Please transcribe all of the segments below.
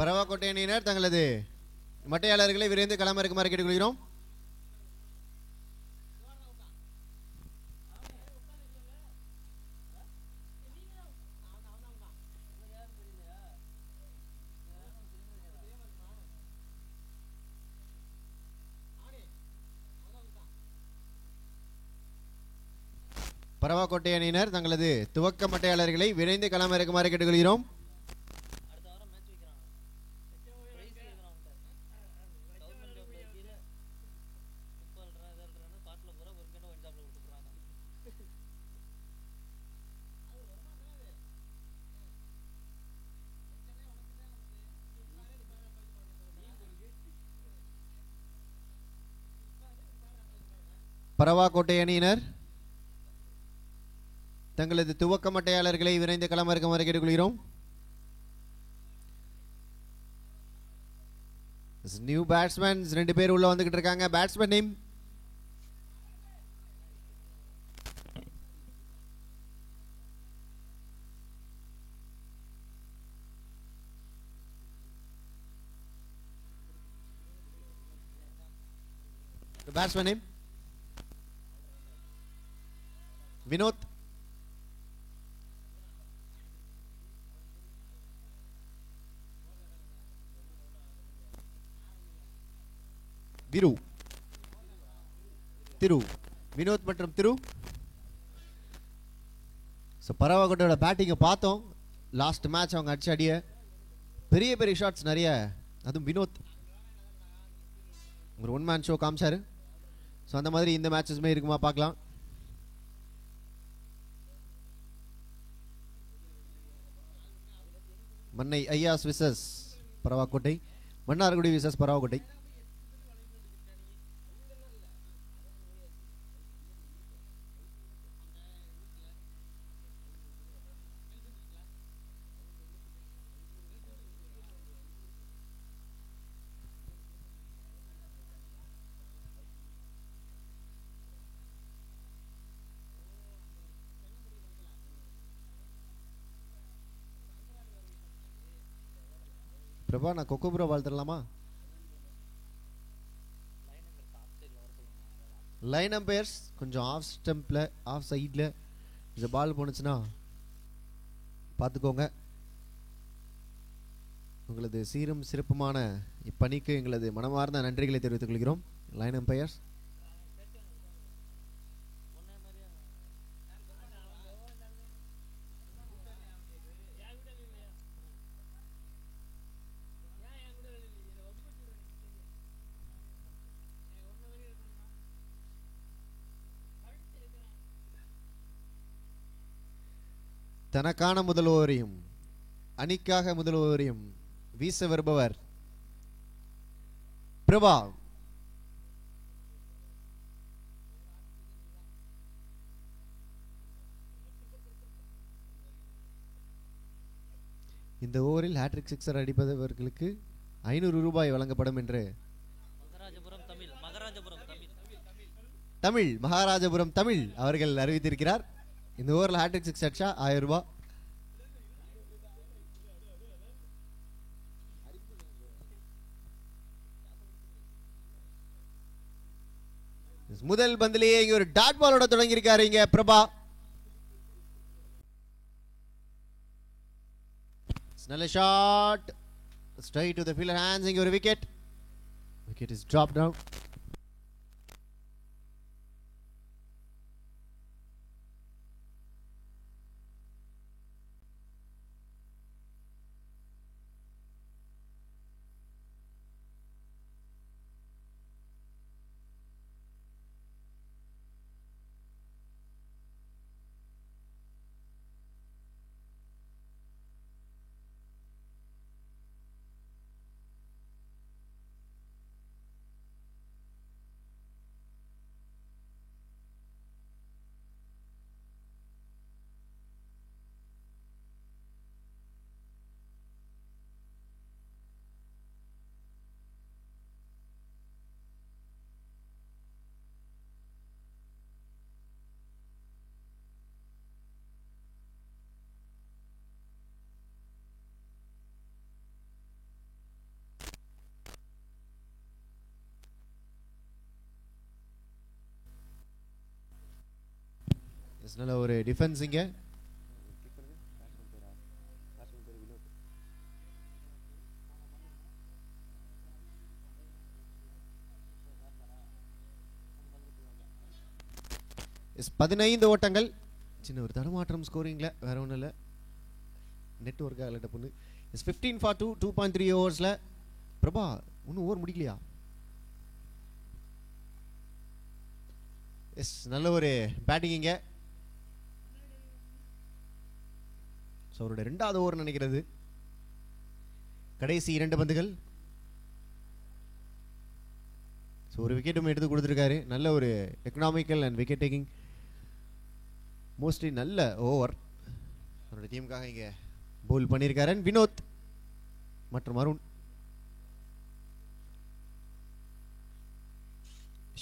பரவாக்கோட்டை அணியினர் தங்களது மட்டையாளர்களை விரைந்து களம் இறக்குமாறு கேட்டுக்கொள்கிறோம். பரவாக்கோட்டை அணியினர் தங்களது துவக்க மட்டையாளர்களை விரைந்து களம் இறக்குமாறு கேட்டுக்கொள்கிறோம். பரவாக்கோட்டை அணியினர் தங்களது துவக்க மட்டையாளர்களை விரைந்து களம் இறக்குமாறு கேட்டுக்கொள்கிறோம். நியூ பேட்ஸ்மேன்ஸ் 2 பேர் உள்ள வந்துகிட்டு இருக்காங்க. Batsman name batsman name Vinod. திரு வினோத் மற்றும் திரு. பரவாக்கோட்டையோட பேட்டிங்கை பார்த்தோம். லாஸ்ட் மேட்ச் அவங்க அடிச்ச அடிய பெரிய பெரிய ஷாட்ஸ் நிறைய, அதுவும் வினோத் ஒரு 1 மேன் ஷோ காமிச்சாரு. ஸோ அந்த மாதிரி இந்த மேட்சஸ்மே இருக்குமா பார்க்கலாம். Mannai Aiyas versus Paravakkottai, Mannargudi versus Paravakkottai. பிரபா நான் கொக்கோ ப்ரோ பால் தரலாமா? லைன் அம்பையர்ஸ் கொஞ்சம் ஆஃப் ஸ்டம்பில் ஆஃப் சைடில் இந்த பால் போனுச்சுன்னா பார்த்துக்கோங்க. உங்களது சீரும் சிறப்புமான இப்பணிக்கு எங்களது மனமார்ந்த நன்றிகளை தெரிவித்துக் கொள்கிறோம். லைன் அம்பையர்ஸ் தனக்கான முதல் ஓவரையும் அணிக்காக முதல் ஓவரையும் வீச வருபவர் பிரபா. இந்த ஓவரில் ஹேட்ரிக் சிக்ஸர் அடிப்பவர்களுக்கு 500 ரூபாய் வழங்கப்படும் என்று மகாராஜபுரம் தமிழ் அவர்கள் அறிவித்திருக்கிறார். இந்த ஓவரில் ஹேட்ரிக் சிக்ஸ் அடிச்சா 1000 ரூபாய். முதல் பந்திலேயே இங்க ஒரு டாட் பாலோட தொடங்கி இருக்காரு இங்க பிரபா. நல்ல shot straight to the fielder hands. இங்க ஒரு wicket. Wicket is dropped down. நல்ல ஒரு டிஃபென்ஸ் இங்க. எஸ் 15 ஓட்டங்கள். சின்ன ஒரு தடுமாற்றம் ஸ்கோரிங்ல, வேற ஒன்றும் இல்லை, நெட்வொர்க் ஆகல பொண்ணு. S 15 for 2, 2.3 ஓவர்ஸ்ல. பிரபா இன்னும் ஓவர் முடிக்கலையா? எஸ் நல்ல ஒரு பேட்டிங் இங்க. ஸோ அவருடைய 2வது ஓவர் நினைக்கிறது. கடைசி 2 பந்துகள். ஸோ ஒரு விக்கெட்டும் எடுத்து கொடுத்துருக்காரு. நல்ல ஒரு economical and wicket taking, mostly நல்ல ஓவர் அவருடைய டீமுக்காக இங்கே பவுல் பண்ணியிருக்காரு. வினோத் மற்றும் அருண்.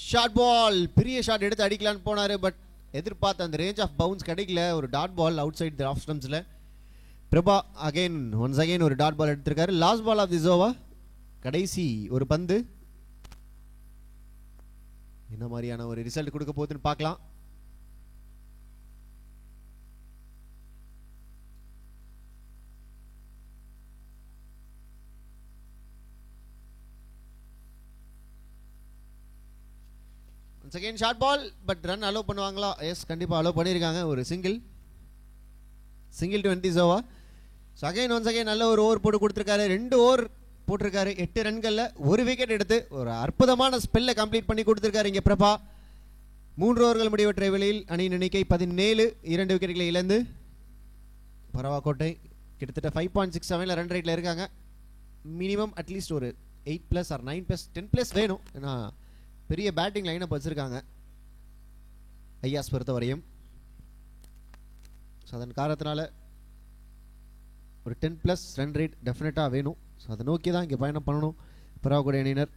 ஷார்ட் பால், பெரிய ஷாட் எடுத்து அடிக்கலான்னு போனாரு. பட் எதிர்பார்த்த அந்த ரேஞ்ச் ஆஃப் பவுன்ஸ் கிடைக்கல. ஒரு dot ball outside the off ஸ்டம்ப்ஸ்ல. பிரபா ஒன்ஸ் அகைன் ஒரு டாட் பால் எடுத்திருக்காரு. Last ball of the over, கடைசி ஒரு பந்து. என்ன மாதிரியான ஒரு ரிசல்ட் கொடுக்க போகுதுன்னு பார்க்கலாம். Second short ball, but run allow பண்ணுவாங்களா? எஸ், கண்டிப்பா அலோவ் பண்ணியிருக்காங்க. ஒரு single to end this over. So again once again நல்ல ஒரு ஓவர் போட்டு கொடுத்துருக்காரு. 2 ஓவர் போட்டிருக்காரு. 8 ரன்களில் ஒரு விக்கெட் எடுத்து ஒரு அற்புதமான ஸ்பெல்லை கம்ப்ளீட் பண்ணி கொடுத்துருக்காரு இங்கே பிரபா. 3 ஓவர்கள் முடிவற்ற வேளையில் அணியின் எண்ணிக்கை 17, 2 விக்கெட்டுகளை இழந்து பரவாக்கோட்டை கிட்டத்தட்ட 5.67 ரன் ரேட்டில் இருக்காங்க. மினிமம் அட்லீஸ்ட் ஒரு 8+ ஆர் 9+, 10+ வேணும். ஏன்னா பெரிய பேட்டிங் லைனப் வச்சிருக்காங்க ஐயாஸ் பொறுத்த வரையும். ஸோ அதன் காரணத்தினால ஒரு 10+ ரன் ரேட் டெஃபினட்டாக வேணும். ஸோ அதை நோக்கி தான் இங்கே பயணம் பண்ணணும் பரவாக்குடி அணியினர்.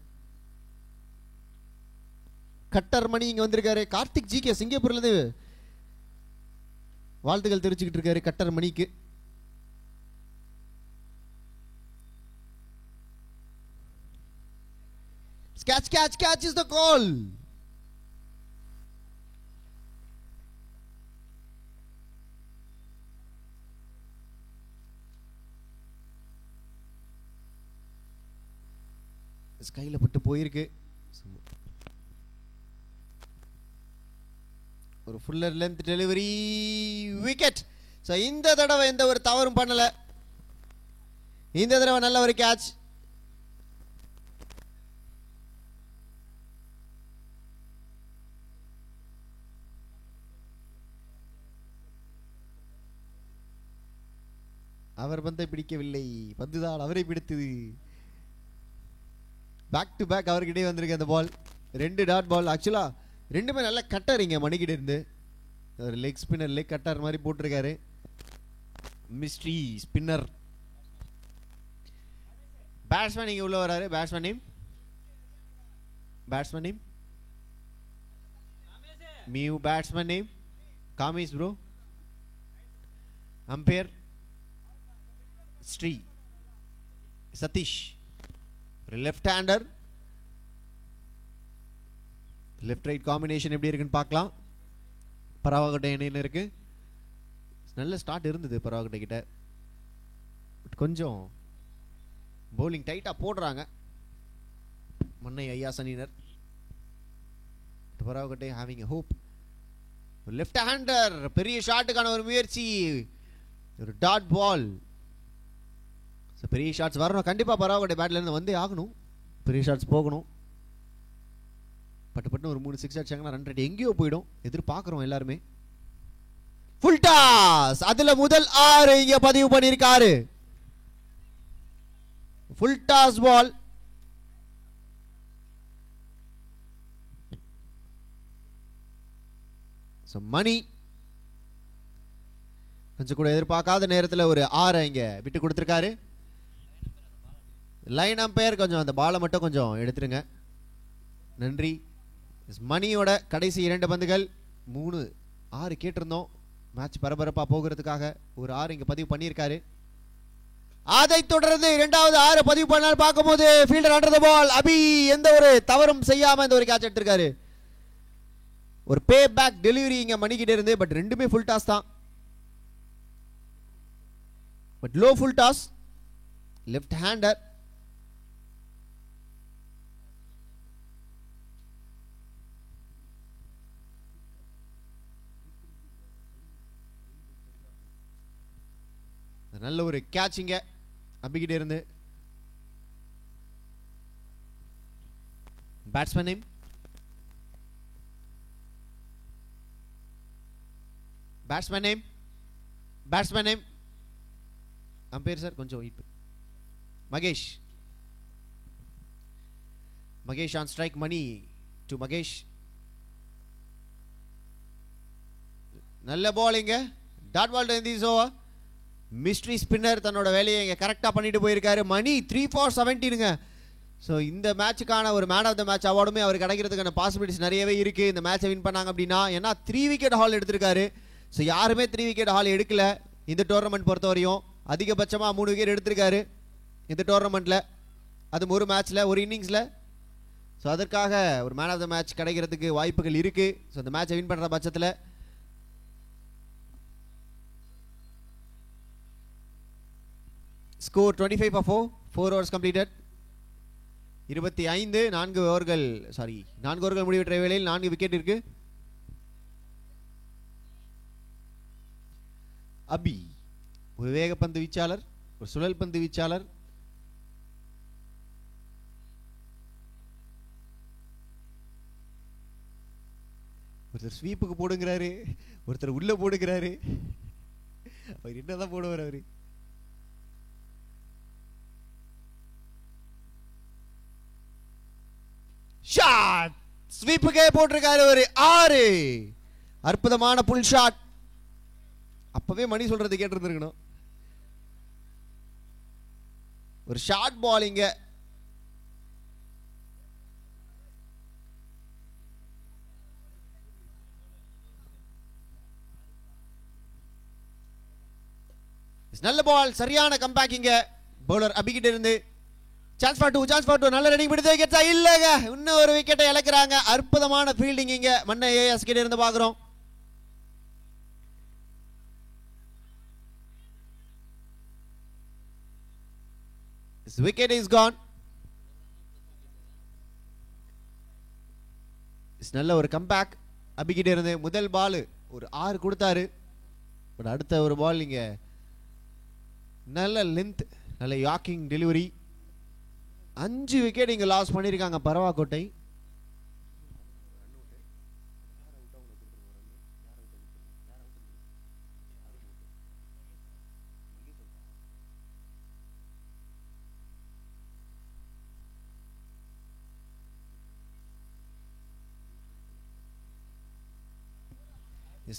கட்டர் மணி இங்கே வந்திருக்காரு. கார்த்திக் ஜிகே சிங்கப்பூர்லேருந்து வாழ்த்துக்கள் தெரிவிச்சுக்கிட்டு இருக்காரு கட்டர் மணிக்கு. Catch is the call. ஸ்கைல பட்டு போயிருக்கு. ஒரு fuller length delivery, wicket. So இந்த தடவை எந்த ஒரு தவறும் பண்ணல. இந்த தடவை நல்ல ஒரு கேட்ச். அவர் பந்தை பிடிக்கவில்லை, பந்துதான் அவரை பிடித்தது. பேக் டு பேக் அவர்கிட்டே வந்திருக்கு அந்த பால். 2 டாட் பால். ஆக்சுவலா ரெண்டுமே நல்ல கட்டர் இங்க மணிக்கிட்ட இருந்து. ஒரு லெக் ஸ்பின்னர், லெக் கட்டர் மாதிரி போட்டிருக்காரு. Mystery spinner. பேட்ஸ்மேன் இங்க உள்ள வராரு. பேட்ஸ்மேன் நேம் மியூ. பேட்ஸ்மேன் நேம் காமிஸ் ப்ரோ. Umpire Sri Satish. Left hander. Left right combination எப்படி இருக்குன்னு பார்க்கலாம். பரவாக்கட்டை அணியினருக்கு நல்ல ஸ்டார்ட் இருந்தது பரவாக்கட்டை கிட்ட. கொஞ்சம் பவுலிங் டைட்டா போடுறாங்க மன்னை ஐயாஸ் அணியினர். Paravakkottai having a hope. Left hander, பெரிய ஷாட்டுக்கான ஒரு முயற்சி. ஒரு டாட் பால். பெரிய ஷாட்ஸ் வரணும் கண்டிப்பா. பரவாக்கட்டை பேட்ல இருந்து வந்தே ஆகணும். பெரிய ஷாட்ஸ் போகணும். பட்டு ஒரு 3 6 அடிச்சாங்கன்னா ரன் ரேட் எங்கேயோ போயிடும். எதிர்பார்க்கிறோம் எல்லாருமே. ஃபுல் டாஸ், அதுல முதல் 6 இங்க பதிவு பண்ணிருக்காரு. ஃபுல் டாஸ் பால். மணி கொஞ்சம் கூட எதிர்பார்க்காத நேரத்தில் ஒரு 6 இங்க விட்டு கொடுத்திருக்காரு. லைன் அம்பையர் கொஞ்சம் அந்த பாலை மட்டும் கொஞ்சம் எடுத்துருங்க, நன்றி. மணியோட கடைசி 2 பந்துகள் 3 6 கேட்டிருந்தோம். மேட்ச் பரபரப்பா போகிறதுக்காக ஒரு 6 இங்க பதிவு பண்ணியிருக்காரு. அதை தொடர்ந்து 2வது 6 பதிவு பண்ணால் பார்க்கும்போது ஃபீல்டர் அண்டர் தி பால். அபி எந்த ஒரு தவறும் செய்யாம இந்த ஒரு கேட்ச் எடுத்திருக்காரு. ஒரு பே பேக் டெலிவரி இங்க மணிக்கிட்ட இருந்து. பட் ரெண்டுமே ஃபுல் டாஸ் தான். But low full toss, left hander. நல்ல ஒரு கேட்சிங்க அபிகிட்ட இருந்து. Batsman name, batsman name, batsman name. Umpire sir கொஞ்சம் wait. Mahesh, Mahesh on strike. Mani to Mahesh. நல்ல பாலிங்க. Dot ball in this over. Mystery spinner தன்னோட வேலையை இங்கே கரெக்டாக பண்ணிட்டு போயிருக்காரு. மணி 3 for 17ங்க. ஸோ இந்த மேட்சுக்கான ஒரு மேன் ஆஃப் த மேட்ச் அவார்டுமே அவர் கிடைக்கிறதுக்கான பாசிபிலிட்டிஸ் நிறையவே இருக்குது இந்த மேட்சை வின் பண்ணாங்க அப்படின்னா. ஏன்னா 3 விக்கெட் ஹால் எடுத்திருக்காரு. ஸோ யாருமே 3 விக்கெட் ஹால் எடுக்கல இந்த டோர்னமெண்ட் பொறுத்த வரையும். அதிகபட்சமாக 3 விக்கெட் எடுத்திருக்காரு இந்த டோர்னமெண்ட்டில், அதுவும் ஒரு மேட்ச்சில், ஒரு இன்னிங்ஸில். ஸோ அதற்காக ஒரு மேன் ஆஃப் த மேட்ச் கிடைக்கிறதுக்கு வாய்ப்புகள் இருக்குது. ஸோ இந்த மேட்சை வின் பண்ணுற பட்சத்தில் ஸ்கோர் 25 for 4, 4 overs completed. 25, 4 ஓவர்கள் முடிவற்ற வேளையில் 4 விக்கெட் இருக்கு. அபி ஒரு வேகப்பந்து வீச்சாளர், ஒரு சுழல் பந்து வீச்சாளர். ஒருத்தர் ஸ்வீப்புக்கு போடுங்கிறாரு, ஒருத்தர் உள்ள போடுங்கிறாரு. அவர் என்னதான் போடுவார் அவரு. ஷாட் ஸ்வீப்புக்கே போட்டிருக்காரு ஒரு 6. அற்புதமான புல் ஷாட். அப்பவே மணி சொல்றது கேட்டிருந்திருக்கணும். ஒரு ஷார்ட் பாலிங்க. நல்ல பால், சரியான கம்பேக்கிங்க பவுலர் அபிகிட்ட இருந்து. சான்ஸ் ஃபார் 2 நல்ல ரன்னிங் பிடித்து விக்கெட்ஸா இல்லங்க, இன்னும் ஒரு விக்கெட்டை இழக்கிறாங்க. அற்புதமான ஃபீல்டிங் இங்க மன்ன ஏஎஸ் கிட்ட இருந்து பாக்குறோம். This wicket is gone. நல்ல ஒரு கம்பேக் அபிகிட்ட இருந்து. முதல் பால் ஒரு 6 கொடுத்தாரு. பட் அடுத்த ஒரு பால் இங்க நல்ல லென்த், நல்ல யாக்கிங் டெலிவரி. 5 விக்கெட் இங்க லாஸ் பண்ணிருக்காங்க பரவாக்கோட்டை.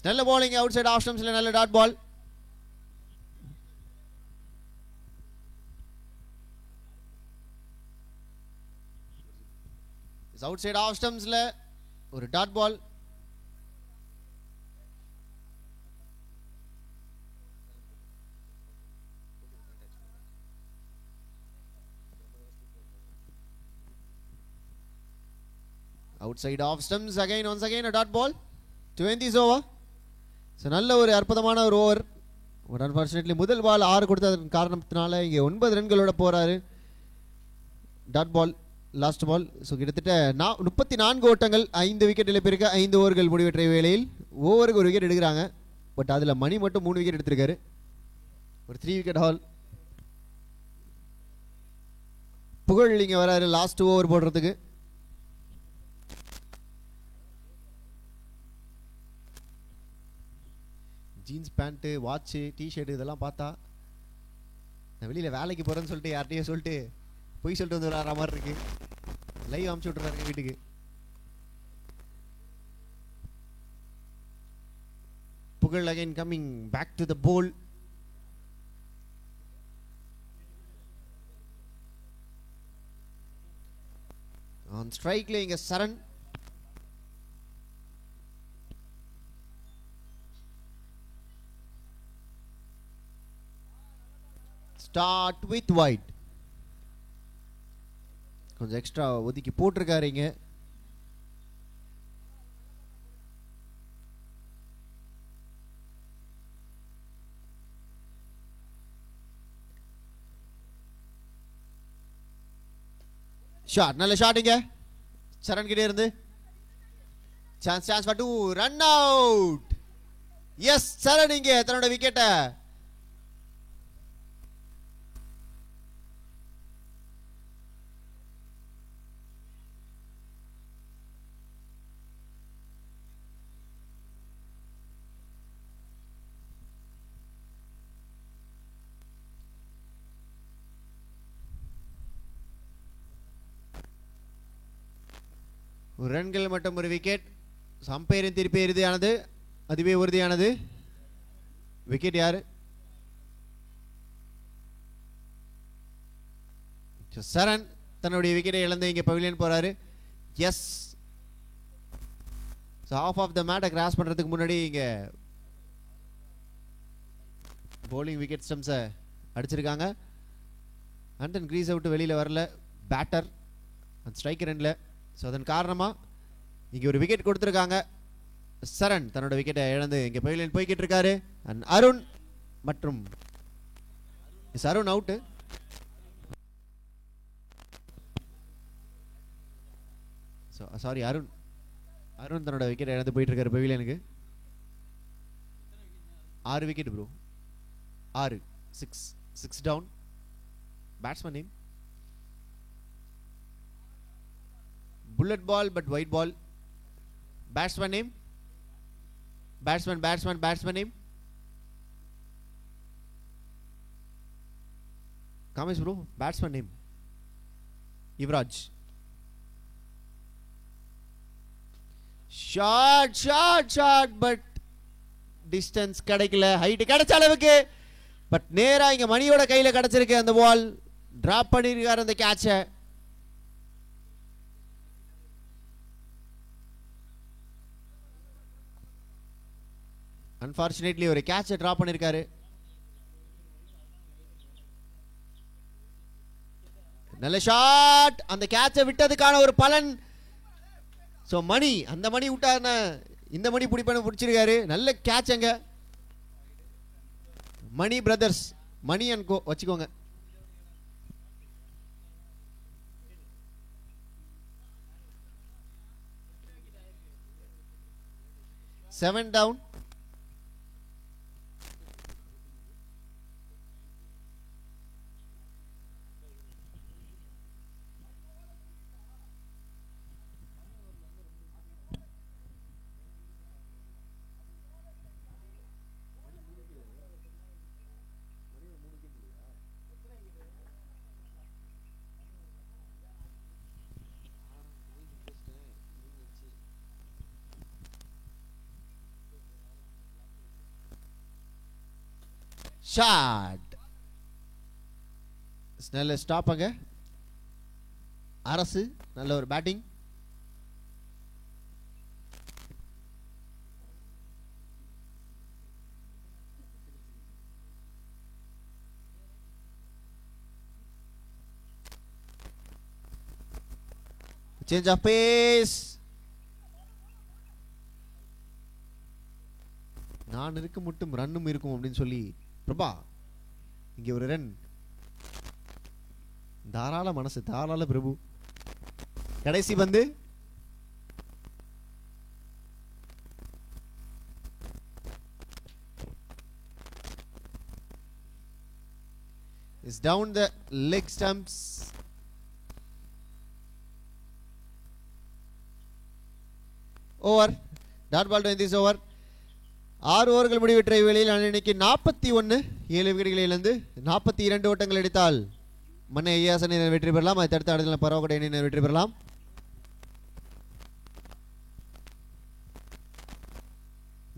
நல்ல bowling அவுட் சைடு ஆஃப் ஸ்டம்ப்ஸ்ல நல்ல dot ball. Outside off ஸ்டம்ப்ஸ்ல ஒரு dot ball. outside off stumps again, once again a dot ball. 20 is over. So நல்ல ஒரு அற்புதமான ஒரு ஓவர். பட் அன்ஃபார்ச்சுனேட்லி முதல் பால் 6 கொடுத்ததன் காரணத்தினால இங்கே 9 ரன்களோட போறாரு. Dot ball, last ball. So கிட்டத்தட்ட 34 ஓட்டங்கள், 5 விக்கெட் இழப்பிருக்க 5 ஓவர்கள் முடிவற்ற வேளையில் ஓவருக்கு ஒரு விக்கெட் எடுக்கிறாங்க. பட் அதில் மணி மட்டும் 3 விக்கெட் எடுத்திருக்காரு. ஒரு 3 விக்கெட் ஹால். புகழ் இங்கே வராரு லாஸ்ட் ஓவர் போடுறதுக்கு. ஜீன்ஸ் பேண்ட்டு, வாட்சு, டிஷர்ட்டு இதெல்லாம் பார்த்தா நான் வெளியில் வேலைக்கு போகிறேன்னு சொல்லிட்டு யார்கிட்டையும் சொல்லிட்டு பொய் சொல்லிட்டு வந்து விளாட்ற மாதிரி இருக்கு. லைவ் அமுச்சு விட்டுறாருங்க வீட்டுக்கு. Pugazh again coming back to the bowl. On ஸ்ட்ரைக்ல இங்க சரண். Start with wide. கொஞ்சம் எக்ஸ்ட்ரா ஒதுக்கி போட்டிருக்காருங்க. ஷாட், நல்ல ஷாட் இங்க சரண் கிட்டே இருந்து. Chance for 2, run out. Yes, Charan இங்க தன்னோட விக்கெட்டை ரன்கள் மட்டும் ஒரு விக்கெட். அம்பையரின் தீர்ப்பு இறுதியானது, அதுவே உறுதியானது. விக்கெட் யாரு? சரண் தன்னுடைய விக்கெட்டை இழந்து இங்க பவிலியன் போறாரு. எஸ், ஹாஃப் ஆஃப் த மேட்டை கிராஸ் பண்றதுக்கு முன்னாடி இங்க போலிங் விக்கெட் ஸ்டம்ஸை அடிச்சிருக்காங்க. அண்ட் தென் கிரீஸை விட்டு வெளியில வரல பேட்டர் அந்த ஸ்ட்ரைக்கர் எண்ட்ல. ஸோ அதன் காரணமா இங்க ஒரு விக்கெட் கொடுத்துருக்காங்க. சரண் தன்னோட விக்கெட்டை இழந்து இங்க பவிலியன் போய்கிட்டு இருக்காரு. அண்ட் அருண் மற்றும் அருண் அவுட். சாரி, அருண் தன்னோட விக்கெட்டை இழந்து போயிட்டு இருக்காரு பவிலியனுக்கு. 6 wicket bro, 6, 6 down. Batsman name bullet ball but white ball. Batsman name? Batsman name? Kamesh bro, batsman name? Yuvraj. Shot but distance கிடைக்கல, ஹைட் கிடைச்ச அளவுக்கு. பட் நேரா இங்க மணியோட கையில கிடைச்சிருக்கு அந்த பால். டிராப் பண்ணிருக்காரு அந்த கேட்சை. அன்பார்ச்சுனேட்லி ஒரு கேட்சை டிராப் பண்ணிருக்காரு. நல்ல ஷாட், அந்த கேட்சை விட்டதுக்கான ஒரு பலன். சோ மணி, அந்த மணி விட்டாருன்னா இந்த மணி பிடிச்சிருக்காரு. நல்ல கேட்சங்க. மணி பிரதர்ஸ், மணி அண்ட் கோ வச்சுக்கோங்க. Seven down. ஷாட், நல்ல ஸ்டாப் அங்க. அரசு நல்ல ஒரு பேட்டிங். Change of base. நான் இருக்க மட்டும் ரன்னும் இருக்கும் அப்படின்னு சொல்லி பிரபா இங்க ஒரு ரன். தாராள மனசு, தாராள பிரபு. கடைசி பந்து. is down the leg stumps. over. dot ball to end this over. 6 ஓவர்கள் முடிவெற்ற வேளையில் அன்னைக்கு 41 7 விக்கெட்டுகளை இழந்து 42 ஓட்டங்கள் எடுத்தால் மன்னை ஐயாஸ் அணியினர் வெற்றி பெறலாம். அதை தடுத்த ஆடுதல் பரவக்கடை அணியினர் வெற்றி பெறலாம்.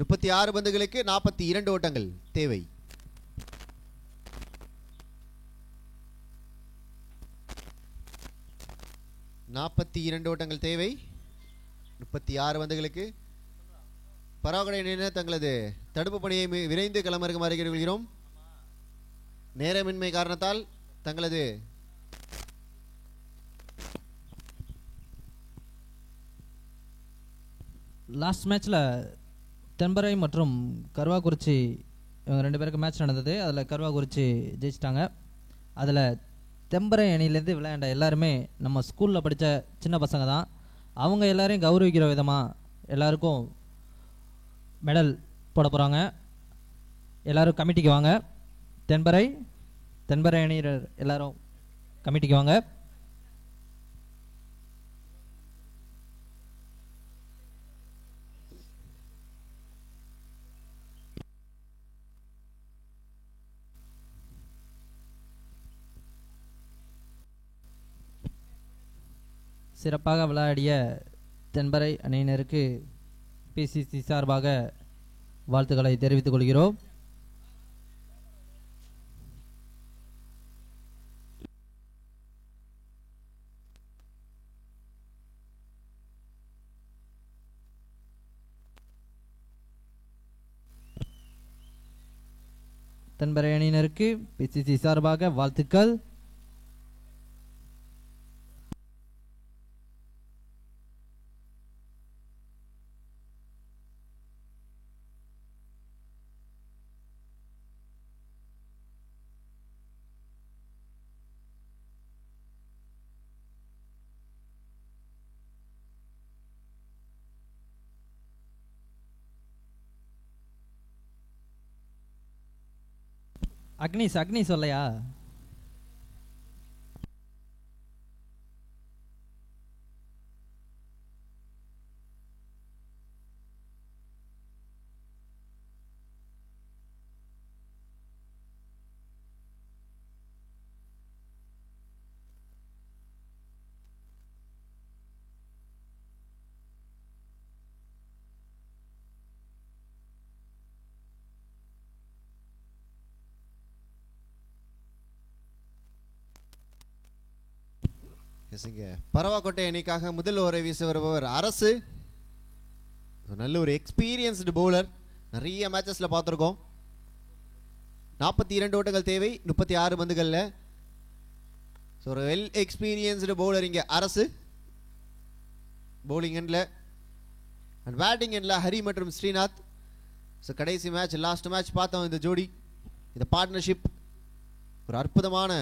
36 பந்துகளுக்கு 42 ஓட்டங்கள் தேவை. ஓட்டங்கள் தேவை 36 பந்துகளுக்கு. பராகுடை அணியினர் தங்களது தடுப்பு பணியை விரைந்து களமிறக்குமாறு கேட்டுக்கொள்கிறோம். நேரமின்மை காரணத்தால் தங்களது லாஸ்ட் மேட்ச்ல தென்பரை மற்றும் கர்வாக்குறிச்சி இவங்க 2 பேருக்கு மேட்ச் நடந்தது. அதில் கர்வாக்குறிச்சி ஜெயிச்சிட்டாங்க. அதில் தெம்பரை அணியிலேருந்து விளையாண்ட எல்லாருமே நம்ம ஸ்கூலில் படித்த சின்ன பசங்க தான். அவங்க எல்லாரையும் கௌரவிக்கிற விதமாக எல்லாருக்கும் மெடல் போட போகிறாங்க. எல்லோரும் கமிட்டிக்கு வாங்க. தென்பரை அணியினர் எல்லாரும் கமிட்டிக்கு வாங்க. சிறப்பாக விளையாடிய தென்பரை அணியினருக்கு பிசிசி சார்பாக வாழ்த்துக்களை தெரிவித்துக் கொள்கிறோம். தென்பரை அணியினருக்கு பிசிசி சார்பாக வாழ்த்துக்கள். அக்னி சொல்லையா? பரவாக்கோட்டை அணிக்காக முதல் ஓவரை வீச வருபவர் அரசு. நல்ல ஒரு எக்ஸ்பீரியன்ஸ்டு பவுலர். நிறைய மேட்சஸ்ல பார்த்துருக்கோம். 42 ஓட்டங்கள் தேவை 36 பந்துகள்ல. ஒரு வெல் எக்ஸ்பீரியன்ஸ்டு பவுலர் இங்க அரசு. பவுலிங் எண்ட்ல அண்ட் பேட்டிங் எண்ட்ல ஹரி மற்றும் ஸ்ரீநாத். கடைசி மேட்ச் லாஸ்ட் மேட்ச் பார்த்தோம். இந்த ஜோடி, இந்த பார்ட்னர்ஷிப் ஒரு அற்புதமான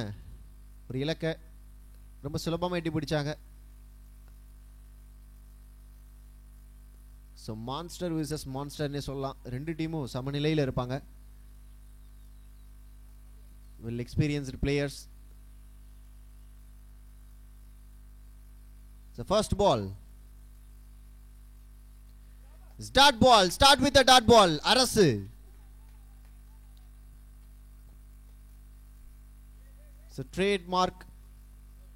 ஒரு இலக்கை ரொம்ப சுலபமாக எட்டி பிடிச்சாங்க. ஸோ மான்ஸ்டர் விசஸ் மான்ஸ்டர்னே சொல்லலாம். ரெண்டு டீமும் சமநிலையில் இருப்பாங்க. Well experienced players. First ball, start with the dot ball. Arasu trade mark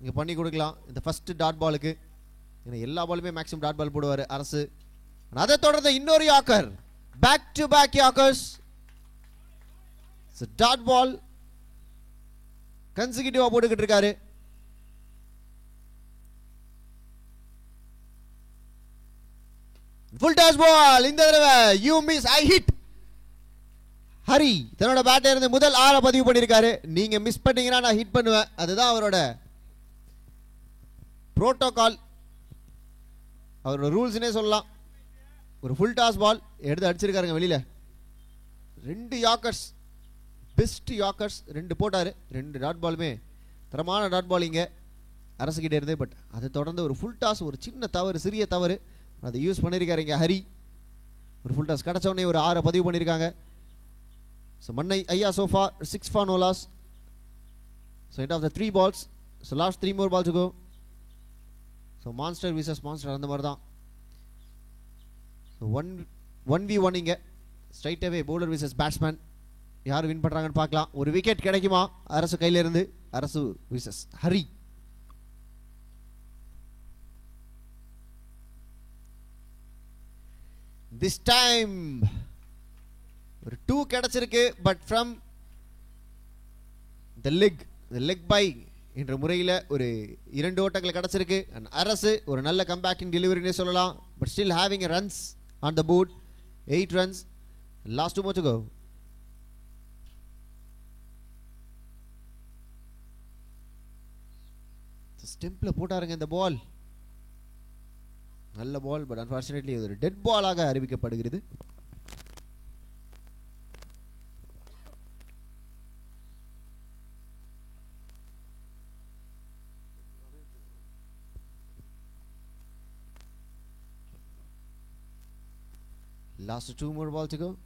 இங்கே பண்ணி கொடுக்கலாம் இந்த ஃபர்ஸ்ட் டாட் பாலுக்கு. ஏன்னா எல்லா பாலுமே மேக்ஸிமம் டாட் பால் போடுவார் அரசு. அதை தொடர்ந்து இன்னொரு yorker, back to back yorkers. Dot ball கன்சிக்யூட்டிவா போட்டுக்கிட்டு இருக்காரு. Full toss ball. இந்த தடவை you miss I hit. Hari தன்னோட பேட்டை இருந்து முதல் 6 பதிவு பண்ணியிருக்காரு. நீங்க மிஸ் பண்ணீங்கன்னா நான் ஹிட் பண்ணுவேன். அதுதான் அவரோட புரோட்டோகால், அவரோட ரூல்ஸ்னே சொல்லலாம். ஒரு ஃபுல் டாஸ் பால் எடுத்து அடிச்சிருக்காருங்க வெளியில. 2 யாக்கர்ஸ், பெஸ்ட் யாக்கர்ஸ் 2 போட்டாரு. 2 டாட் பாலுமே தரமான டாட் பால் இங்க அரசுகிட்ட இருந்து. பட் அதை தொடர்ந்து ஒரு ஃபுல் டாஸ், ஒரு சின்ன தவறு, சிறிய தவறு, அதை யூஸ் பண்ணியிருக்காரு இங்க ஹரி. ஒரு ஃபுல் டாஸ் கிடைச்ச உடனே ஒரு 6 பதிவு பண்ணியிருக்காங்க. ஸோ மன்னை ஐயா சோஃபா 6 for no loss. So end of the 3 balls. So last 3 more balls to go. So monster versus monster அந்த மாதிரி தான். ஸோ 1v1 இங்கே straight away bowler versus batsman. யார் வின் பண்ணுறாங்கன்னு பார்க்கலாம். ஒரு விக்கெட் கிடைக்குமா அரசு கையிலிருந்து? அரசு விசஸ் ஹரி. திஸ் டைம் ஒரு 2 கிடைச்சிருக்கு. But from the leg by என்ற முறையில் ஒரு 2 ஓட்டங்கள் கிடைச்சிருக்கு. அண்ட் அரசு ஒரு நல்ல கம்பேக்கிங் டெலிவரினே சொல்லலாம். But still having runs on the board, 8 runs. Last 2 more to go. ஸ்டெம்பில் போட்டாருங்க இந்த பால். நல்ல பால். பட் அன்பார்ச்சுனேட்லி ஒரு டெட் பாலாக அறிவிக்கப்படுகிறது. Last 2 more balls to go.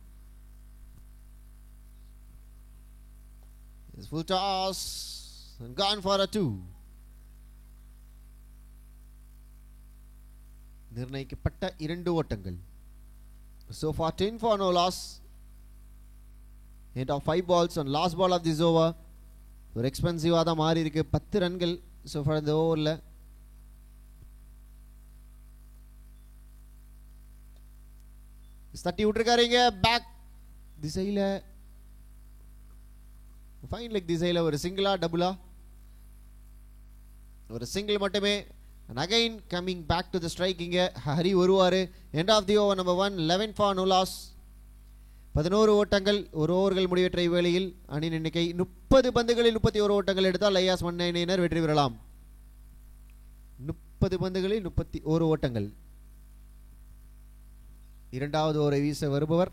It's full toss and gone for a 2. நிர்ணயிக்கப்பட்ட 2 ஓட்டங்கள். So far 10 for no loss. Hit of 5 balls on last ball of this over. ஒரு எக்ஸ்பென்சிவா தான் மாறி இருக்கு. 10 ரன்கள் so far இந்த ஓவர்ல. தட்டி விட்டுருக்காருங்க பேக் திசையில, ஃபைன் லெக் திசையில ஒரு சிங்கிளா டபுளா, ஒரு சிங்கிள் மட்டுமே. and again coming back to the strike. இங்க ஹரி வருவாரு. end of the over number 1, 11 for no loss. 11 ஓட்டங்கள், ஒரு ஓவர்கள் முடிவற்ற வேளையில் அணியின் எண்ணிக்கை 30 பந்துகளில் 31 ஓட்டங்கள் எடுத்தால் ஐயாஸ் 199 வெற்றி பெறலாம். 30 பந்துகளில் 31 ஓட்டங்கள். இரண்டாவது ஓவரை வீச வருபவர்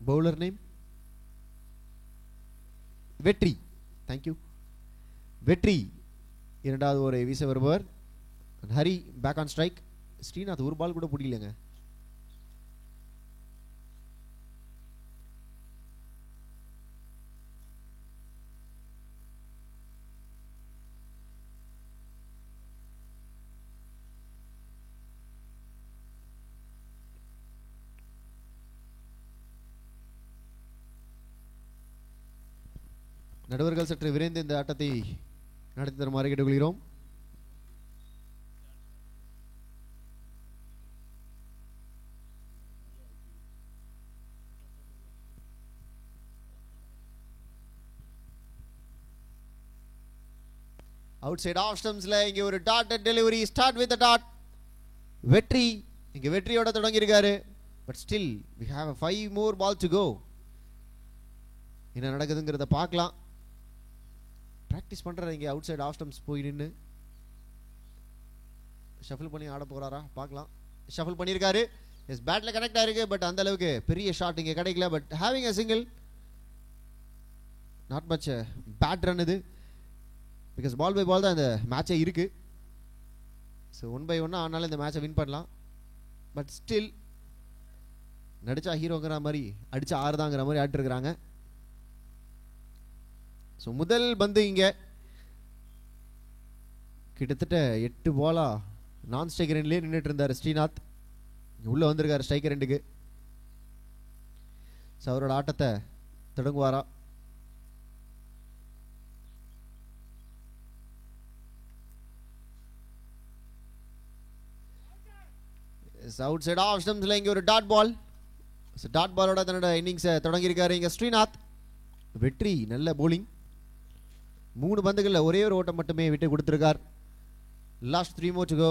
பவுலர் நேம் வெற்றி. தேங்க்யூ வெற்றி. இரண்டாவது ஓவரை வீச வருபவர். Hari back on strike. Srinath ஒரு பால் கூட பிடிக்கலங்க. நடுவர்கள் சற்று விரைந்து இந்த ஆட்டத்தை நடத்தி தருமாறு கேட்டுக்கொள்கிறோம். அவுட் சைட் ஆஃப் ஸ்டம்ப்ஸ்ல இங்க ஒரு dot delivery. Start with dot. வெற்றி இங்க வெற்றியோட தொடங்கி இருக்காரு. But still we have 5 more ball to go. என்ன நடக்குதுங்கிறத பார்க்கலாம். பிராக்டிஸ் பண்றாரு இங்க அவுட் சைட் ஆஃப் ஸ்டம்ப்ஸ் போய் நின்று. ஷஃபிள் பண்ணி ஆட போறாரா பார்க்கலாம். ஷஃபிள் பண்ணியிருக்காரு. எஸ் பேட்ல கனெக்ட் ஆயிருக்கு. பட் அந்த அளவுக்கு பெரிய ஷாட் இங்க கிடைக்கல. But having a single, not much bad run இது. பிகாஸ் பால் பை பால் தான் இந்த மேட்சே இருக்கு. ஸோ 1 by 1 ஆனாலும் இந்த மேட்சை வின் பண்ணலாம். பட் ஸ்டில் நடிச்சா ஹீரோங்கிற மாதிரி அடிச்சா 6 தாங்கிற மாதிரி ஆடிட்டு இருக்கிறாங்க. ஸோ முதல் பந்து இங்க கிட்டத்தட்ட 8 பாலா நான் ஸ்ட்ரைக்கர் எண்ட்லேயே நின்றுட்டு இருந்தார் ஸ்ரீநாத். உள்ள வந்திருக்காரு ஸ்ட்ரைக்கர் எண்டுக்கு. ஸோ அவரோட ஆட்டத்தை தொடங்குவாரா? அவுட் சைட் ஆஃப் ஸ்டம்ப்ஸ்ல இங்க ஒரு டாட் பால். டாட் பாலோட தன்னோட இன்னிங்ஸை தொடங்கி இருக்காரு இங்க ஸ்ரீநாத். வெற்றி நல்ல போலிங். 3 பந்துகள்ல ஒரே ஒரு ஓட்டம் மட்டுமே விட்டு கொடுத்திருக்கார். Last 3 more to go.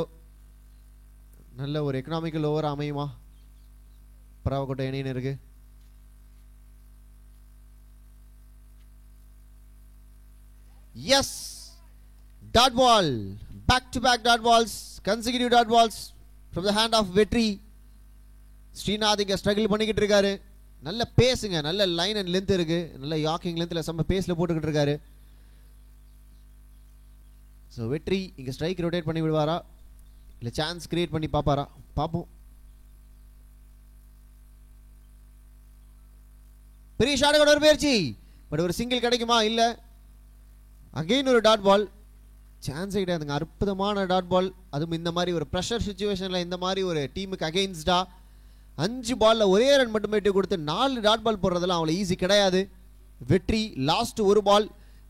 நல்ல ஒரு எக்கனாமிக்கல் ஓவர் அமையுமா பராவக்கோட்டை அணியினருக்கு? Yes, dot ball. Back to back dot balls, consecutive dot balls from the hand of வெற்றி. ஸ்ரீநாத் இங்க ஸ்ட்ரகிள் பண்ணிக்கிட்டு இருக்காரு. நல்ல பேஸுங்க, நல்ல லைன் அண்ட் லென்த் இருக்கு. நல்ல யாக்கிங் லென்த்ல செம்ம பேஸ்ல போட்டுக்கிட்டு இருக்காரு. ஸோ வெற்றி இங்க ஸ்ட்ரைக் ரொட்டேட் பண்ணி விடுவாரா இல்ல சான்ஸ் கிரியேட் பண்ணி பாப்பாரா? பாப்போம். பெரிய ஷாட் கூட ஒரு முயற்சி. பட் ஒரு சிங்கிள் கிடைக்குமா? இல்ல. அகைன் ஒரு டாட் பால். சான்ஸே கிடையாதுங்க. அற்புதமான டாட் பால். அதுவும் இந்த மாதிரி ஒரு ப்ரெஷர் சுச்சுவேஷன்ல இந்த மாதிரி ஒரு டீமுக்கு அகைன்ஸ்டா 5 பால்ல ஒரே ரன் மட்டுமே கொடுத்து 4 டாட் பால் போடுறதெல்லாம் அவ்வளோ ஈஸி கிடையாது. வெற்றி லாஸ்ட் ஒரு பால்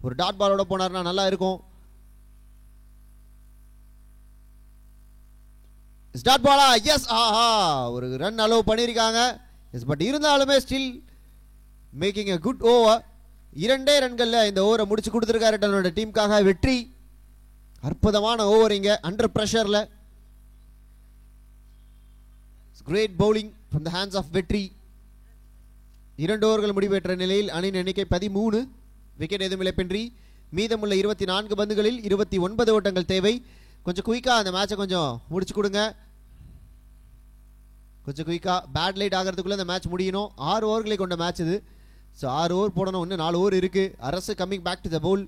ஒரு டாட் பாலோட போனார்னா நல்லா இருக்கும். டாட் பாலா? எஸ். ஆஹா, ஒரு ரன் அலோவ் பண்ணியிருக்காங்க. எஸ், பட் இருந்தாலுமே still making a good over. 2 ரன்கள்ல இந்த ஓவரை முடிச்சு கொடுத்துருக்காரு தன்னோட டீமுக்காக வெற்றி. அற்புதமான ஓவர் இங்க அண்டர் பிரஷர்ல. Great bowling from the hands of Vetri. 2 ஓவர்கள் முடிவெற்ற நிலையில் அணியின் எண்ணிக்கை 13. விக்கெட் எதுவும் இழப்பின்றி. மீதமுள்ள 24 பந்துகளில் 29 ஓட்டங்கள் தேவை. கொஞ்சம் குயிக்கா அந்த மேட்சை கொஞ்சம் முடிச்சு கொடுங்க. கொஞ்சம் குயிக்கா பேட் லைட் ஆகிறதுக்குள்ள இந்த மேட்ச் முடியணும். 6 ஓவர்களை கொண்ட மேட்ச் இது. ஸோ 6 ஓவர் போடணும். இன்னும் 4 ஓவர் இருக்கு. Arasu coming back to the bowl.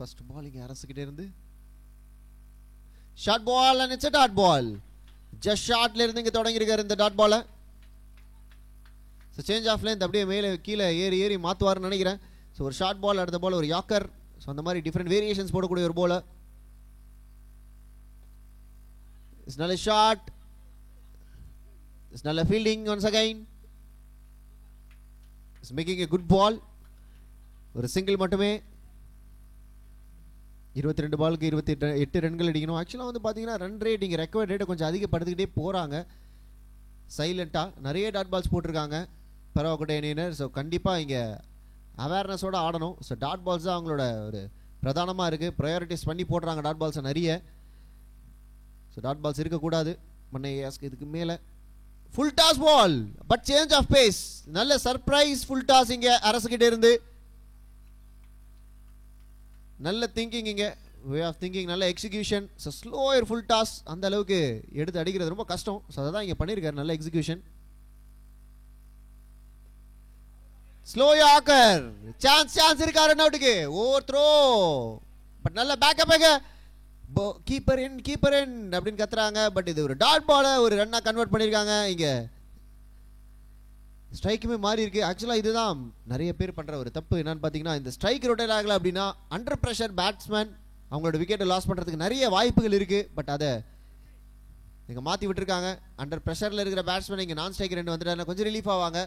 First ball இங்க அரசு கிட்ட இருந்து short ball and it's a dot ball. Just ஷாட்ல இருந்து இங்க தொடங்கி இருக்காரு இந்த டாட் பால. ஸோ சேஞ்ச் ஆஃப் லென்த் அப்படியே மேலே கீழே ஏறி மாற்றுவார்னு நினைக்கிறேன். ஸோ ஒரு ஷார்ட் பால், அடுத்த பால் ஒரு யாக்கர். ஸோ அந்த மாதிரி டிஃப்ரெண்ட் வேரியேஷன்ஸ் போடக்கூடிய ஒரு போல. இட்ஸ் நல்ல ஷாட், இட்ஸ் நல்ல fielding once again. It's making a good ball. ஒரு சிங்கிள் மட்டுமே. 22 பாலுக்கு 28 ரன்கள் அடிக்கணும். ஆக்சுவலாக வந்து பார்த்தீங்கன்னா ரன் ரேட் இங்கே ரெக்கவர்ட் ரேட்டை கொஞ்சம் அதிகப்படுத்திக்கிட்டே போகிறாங்க. சைலண்ட்டாக நிறைய டாட் பால்ஸ் போட்டிருக்காங்க பரவாக்கோட்டை அணியினர். ஸோ கண்டிப்பாக இங்கே அவேர்னஸோடு ஆடணும். ஸோ டாட் பால்ஸ் தான் அவங்களோட ஒரு பிரதானமாக இருக்குது. ப்ரையாரிட்டிஸ் பண்ணி போடுறாங்க டாட் பால்ஸை நிறைய. ஸோ டாட் பால்ஸ் இருக்கக்கூடாது. மண்ணை இதுக்கு மேலே full toss ball, but change of pace. நல்ல சர்ப்ரைஸ் ஃபுல் டாஸ் இங்கே அரசுகிட்ட இருந்து. நல்ல திங்கிங் இங்கே, வே ஆஃப் திங்கிங், நல்ல execution. So slower full toss அந்த அளவுக்கு எடுத்து அடிக்கிறது ரொம்ப கஷ்டம். ஸோ அதை தான் இங்கே பண்ணியிருக்காரு. நல்ல எக்ஸிக்யூஷன். ஸ்லோ யாக்கர், சான்ஸ் இருக்கா ரன் அவுட்டுக்கு. ஓவர் த்ரோ, பட் நல்ல பேக்கப் கீப்பர் இன் அப்படின்னு கத்துறாங்க. பட் இது ஒரு டாட் பாலை ஒரு ரன்னா கன்வெர்ட் பண்ணியிருக்காங்க. இங்கே ஸ்ட்ரைக்குமே மாறி இருக்கு. ஆக்சுவலாக இதுதான் நிறைய பேர் பண்ணுற ஒரு தப்பு. என்னன்னு பார்த்தீங்கன்னா, இந்த ஸ்ட்ரைக் ரொட்டேட் ஆகலை அப்படின்னா அண்டர் ப்ரெஷர் பேட்ஸ்மேன் அவங்களோட விக்கெட்டை லாஸ் பண்ணுறதுக்கு நிறைய வாய்ப்புகள் இருக்குது. பட் அதை இங்கே மாற்றி விட்டுருக்காங்க. அண்டர் ப்ரெஷரில் இருக்கிற பேட்ஸ்மேன் இங்கே நான் ஸ்ட்ரைக் 2 வந்துட்டாங்க, கொஞ்சம் ரிலீஃப் ஆவாங்க.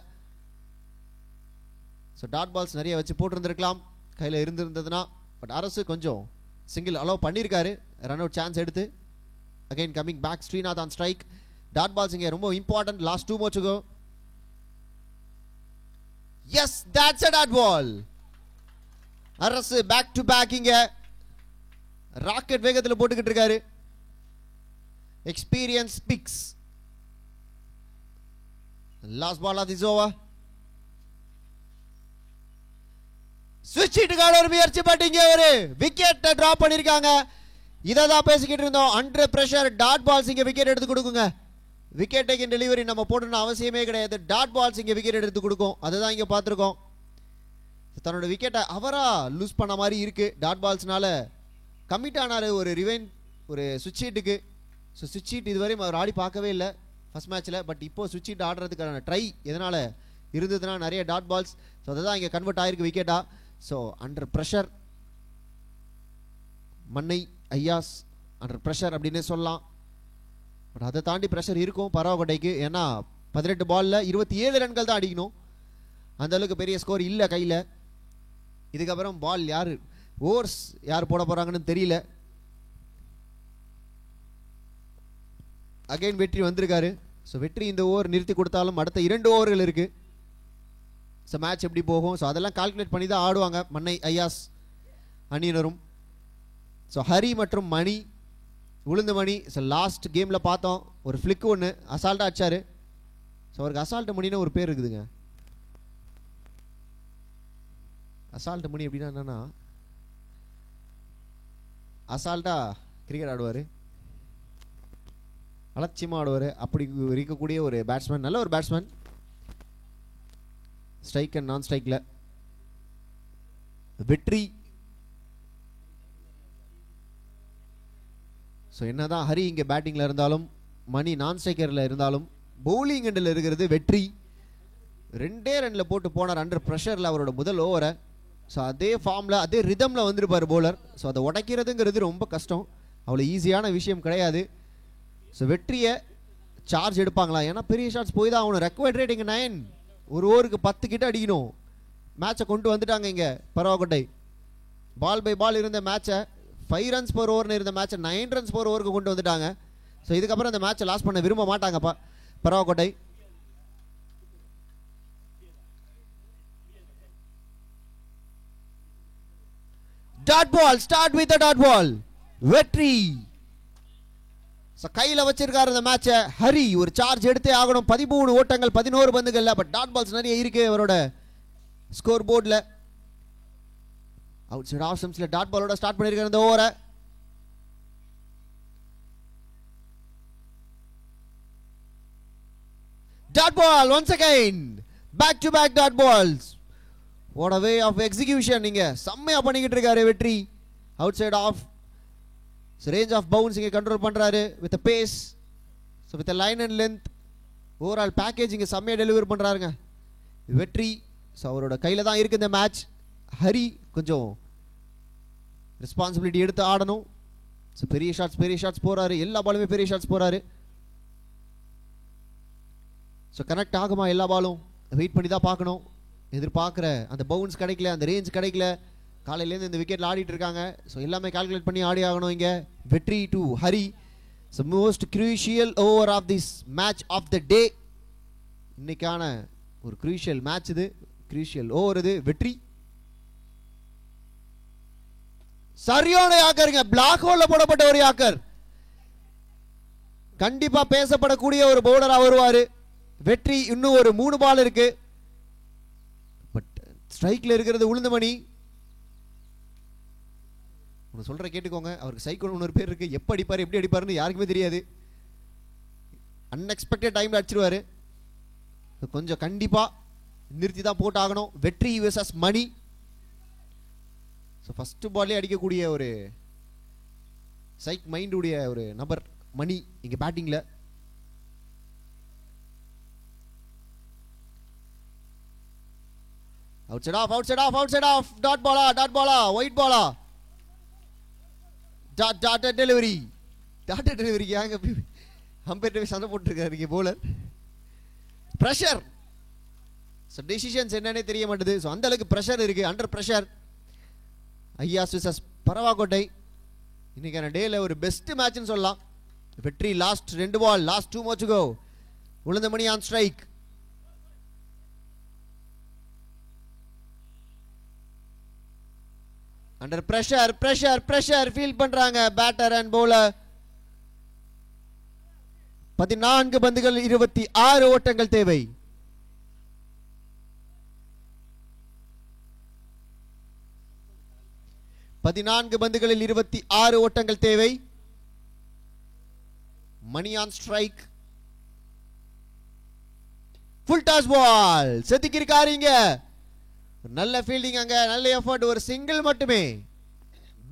ஸோ டாட் பால்ஸ் நிறைய வச்சு போட்டிருந்துருக்கலாம் கையில் இருந்திருந்ததுன்னா. பட் அரசு கொஞ்சம் சிங்கிள் அலோவ் பண்ணியிருக்காரு ரன் அவுட் சான்ஸ் எடுத்து. Again coming back Srinath on strike. Dot balls இங்கே ரொம்ப important. Last 2 more to go. Yes, that's a dot ball. Arasu back to back இங்க ராக்கெட் வேகத்தில் போட்டுக்கிட்டு இருக்காரு. Experience picks. Last ball of this over. ஸ்விட்ச் ஹிட்டுக்கான ஒரு முயற்சி, பட் இங்க ஒரு விக்கெட்டை டிராப் பண்ணிருக்காங்க. இதை தான் பேசிக்கிட்டு இருந்தோம். அண்டர் பிரஷர் டாட் பால்ஸ் இங்க விக்கெட் எடுத்து கொடுக்குங்க. விக்கெட் டேக்கிங் டெலிவரி நம்ம போடணும்னு அவசியமே கிடையாது. டாட் பால்ஸ் இங்கே விக்கெட் எடுத்து கொடுக்கும். அதுதான் இங்கே பார்த்துருக்கோம். தன்னோட விக்கெட்டை அவரா லூஸ் பண்ண மாதிரி இருக்கு. டாட் பால்ஸ்னால கமிட் ஆனார் ஒரு ரிவைன் ஒரு சுவிட்ச் ஹிட்டுக்கு. ஸோ சுவிட்ச் ஹிட் இதுவரையும் அவர் ஆடி பார்க்கவே இல்லை ஃபர்ஸ்ட் மேட்ச்சில். பட் இப்போ சுவிட்ச் ஹிட் ஆடுறதுக்கான ட்ரை எதனால் இருந்ததுன்னா நிறைய டாட் பால்ஸ். ஸோ அதுதான் இங்கே கன்வெர்ட் ஆகிருக்கு விக்கெட்டா. So under pressure Mannai Aiyas under pressure அப்படின்னே சொல்லலாம். பட் அதை தாண்டி ப்ரெஷர் இருக்கும் பரவாக்கோட்டைக்கு. ஏன்னா 18 பாலில் 27 ரன்கள் தான் அடிக்கணும். அந்த அளவுக்கு பெரிய ஸ்கோர் இல்லை கையில். இதுக்கப்புறம் பால் யார் ஓவர்ஸ் யார் போட போகிறாங்கன்னு தெரியல. அகைன் வெற்றி வந்திருக்காரு. ஸோ வெற்றி இந்த ஓவர் நிறுத்தி கொடுத்தாலும் அடுத்த 2 ஓவர்கள் இருக்குது. ஸோ மேட்ச் எப்படி போகும், ஸோ அதெல்லாம் கால்குலேட் பண்ணி தான் ஆடுவாங்க மன்னை ஐயாஸ் அணியினரும். ஸோ ஹரி மற்றும் மணி உளுந்து மணி. ஸோ லாஸ்ட் கேமில் பார்த்தோம் ஒரு ஃப்ளிக்கு ஒன்று அசால்ட்டாக அடிச்சாரு. ஸோ அவருக்கு அசால்ட்டு மணின்னு ஒரு பேர் இருக்குதுங்க. அசால்ட்டு மணி அப்படின்னா என்னன்னா அசால்ட்டாக கிரிக்கெட் ஆடுவார், அலட்சியமாக ஆடுவார். அப்படி இருக்கக்கூடிய ஒரு பேட்ஸ்மேன், நல்ல ஒரு பேட்ஸ்மேன். ஸ்ட்ரைக் அண்ட் நான் ஸ்ட்ரைக்கில் வெற்றி. ஸோ என்னதான் ஹரி இங்கே பேட்டிங்கில் இருந்தாலும் மணி நான் ஸ்ட்ரைக்கரில் இருந்தாலும் பவுலிங் எண்டில் இருக்கிறது வெற்றி. 2 ரன்னில் போட்டு போனார் அண்டர் ப்ரெஷரில் அவரோட முதல் ஓவரை. ஸோ அதே ஃபார்மில் அதே ரிதமில் வந்திருப்பார் பவுலர். ஸோ அதை உடைக்கிறதுங்கிறது ரொம்ப கஷ்டம், அவ்வளோ ஈஸியான விஷயம் கிடையாது. ஸோ வெற்றியை சார்ஜ் எடுப்பாங்களா? ஏன்னா பெரிய ஷாட்ஸ் போய் தான் ஆகணும். ரெக்வயர்ட் ரேட்டிங் 9, ஒரு ஓவருக்கு 10 கிட்ட அடிக்கணும். மேட்சை கொண்டு வந்துட்டாங்க இங்கே பரவாக்கோட்டை. பால் பை பால் இருந்த மேட்சை 5 runs per over இருந்த மேட்சை 9 runs per over கொண்டு வந்துட்டாங்க. ஸோ இதுக்கப்புறம் அந்த மேட்சை லாஸ் பண்ண விரும்ப மாட்டாங்கப்பா Paravakkottai. Dot ball, start with dot ball. Vetri கையில் வச்சிருக்காரு இந்த மேட்சை ஹரி. ஒரு சார்ஜ் எடுத்தே ஆகணும். 13 ஓட்டங்கள் 11 பந்துகள்ல. பட் டாட் பால்ஸ் நிறைய இருக்கு அவரோட ஸ்கோர் போர்டில். அவுட் சைட் ஆஃப் ஸ்டம்ப்ஸ்ல டாட் பாலோட ஸ்டார்ட் பண்ணிருக்காரு இந்த ஓவரை. Dot ball once again, back to back dot balls. What a way of execution. நீங்க செம்மையா பண்ணிக்கிட்டு இருக்காரு Vetri. Outside off. Range of bounce இங்கே கண்ட்ரோல் பண்ணுறாரு with pace. So with line and length overall package இங்கே செம்மையாக டெலிவரி பண்ணுறாருங்க வெற்றி. So அவரோட கையில் தான் இருக்குது இந்த மேட்ச். ஹரி கொஞ்சம் ரெஸ்பான்சிபிலிட்டி எடுத்து ஆடணும். ஸோ பெரிய ஷாட்ஸ் போகிறாரு, எல்லா பாலுமே பெரிய ஷாட்ஸ் போகிறாரு. ஸோ கனெக்ட் ஆகுமா எல்லா பாலும் வெயிட் பண்ணி தான் பார்க்கணும். எதிர்பார்க்குற அந்த பவுன்ஸ் கிடைக்கல, அந்த ரேஞ்ச் கிடைக்கல. காலையிலேருந்து இந்த விக்கெட்டில் ஆடிட்டு இருக்காங்க. ஸோ எல்லாமே கால்குலேட் பண்ணி ஆடி ஆகணும் இங்கே. Vetri to Hari. So most crucial over of this match of the day. இன்னைக்கான ஒரு க்ரூஷியல் மேட்ச் இது, க்ரூஷியல் ஓவர் இது. வெற்றி சரியான யாக்கருங்க, பிளாக் ஹோல்ல போடப்பட்ட ஒரு யாக்கர். கண்டிப்பா பேசப்படக்கூடிய ஒரு பவுலரா வருவாரு வெற்றி. இன்னும் ஒரு 3 பால் இருக்கு. பட் ஸ்ட்ரைக்ல இருக்கிறது உளுந்தமணி. ஒன்று சொல்ற கேட்டுக்கோங்க, அவருக்கு சைக்கோன் ஒரு பேர் இருக்கு. எப்ப அடிப்பாரு எப்படி அடிப்பாருன்னு யாருக்குமே தெரியாது. அன்எக்ஸ்பெக்டட் டைம்ல அடிச்சிருவாரு. கொஞ்சம் கண்டிப்பா நிறுத்தி தான் போட்டு ஆகணும். Vetri versus Mani. So first பால்லே அடிக்கக்கூடிய ஒரு சைக் மைண்டுடைய ஒரு நபர் மணி இங்கே பேட்டிங்கில். Outside off. டாட் பாலா ஒயிட் பாலா. Dot delivery. ஏங்க அம்பேர் சண்டை போட்டுருக்காரு இங்கே போலர். ப்ரெஷர். ஸோ டெசிஷன்ஸ் என்னன்னே தெரிய மாட்டேது. ஸோ அந்த அளவுக்கு ப்ரெஷர் இருக்கு, under pressure. Aiyas versus Paravakkottai இன்னைக்கான டேல ஒரு பெஸ்ட் மேட்ச்னு சொல்லலாம். Vetri last 2 ball, last 2 more to go. Ulundhamani on strike. Under pressure feel பண்றாங்க பேட்டர் அண்ட் பவுலர். 14 பந்துகள் 26 ஓட்டங்கள் தேவை. 14 பந்துகளில் 26 ஓட்டங்கள் தேவை. Mani on strike. Full toss ball செதுக்கிருக்காருங்க. நல்ல ஃபீல்டிங் அங்க, நல்ல எஃபர்ட். ஒரு சிங்கிள் மட்டுமே.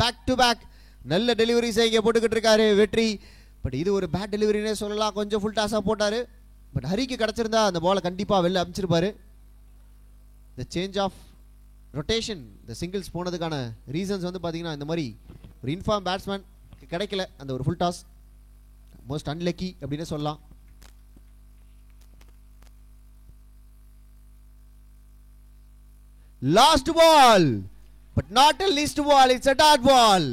பேக் டு பேக் நல்ல டெலிவரிஸ் இங்க போட்டுக்கிட்டு இருக்காரு வெற்றி. பட் இது ஒரு பேட் டெலிவரினே சொல்லலாம். கொஞ்சம் ஃபுல் டாஸா போட்டாரு. பட் ஹரிக்கு கிடைச்சிருந்தா அந்த பாலை கண்டிப்பா வெளில அமிச்சிருப்பாரு. தி சேஞ்ச் ஆஃப் ரொட்டேஷன், இந்த சிங்கிள்ஸ் போனதுக்கான ரீசன்ஸ் வந்து பார்த்தீங்கன்னா இந்த மாதிரி ஒரு இன்ஃபார்ம் பேட்ஸ்மேன் கிடைக்கல. அந்த ஒரு ஃபுல் டாஸ் மோஸ்ட் அன்லக்கி அப்படின்னு சொல்லலாம். Last ball but not a least ball, it's a dot ball.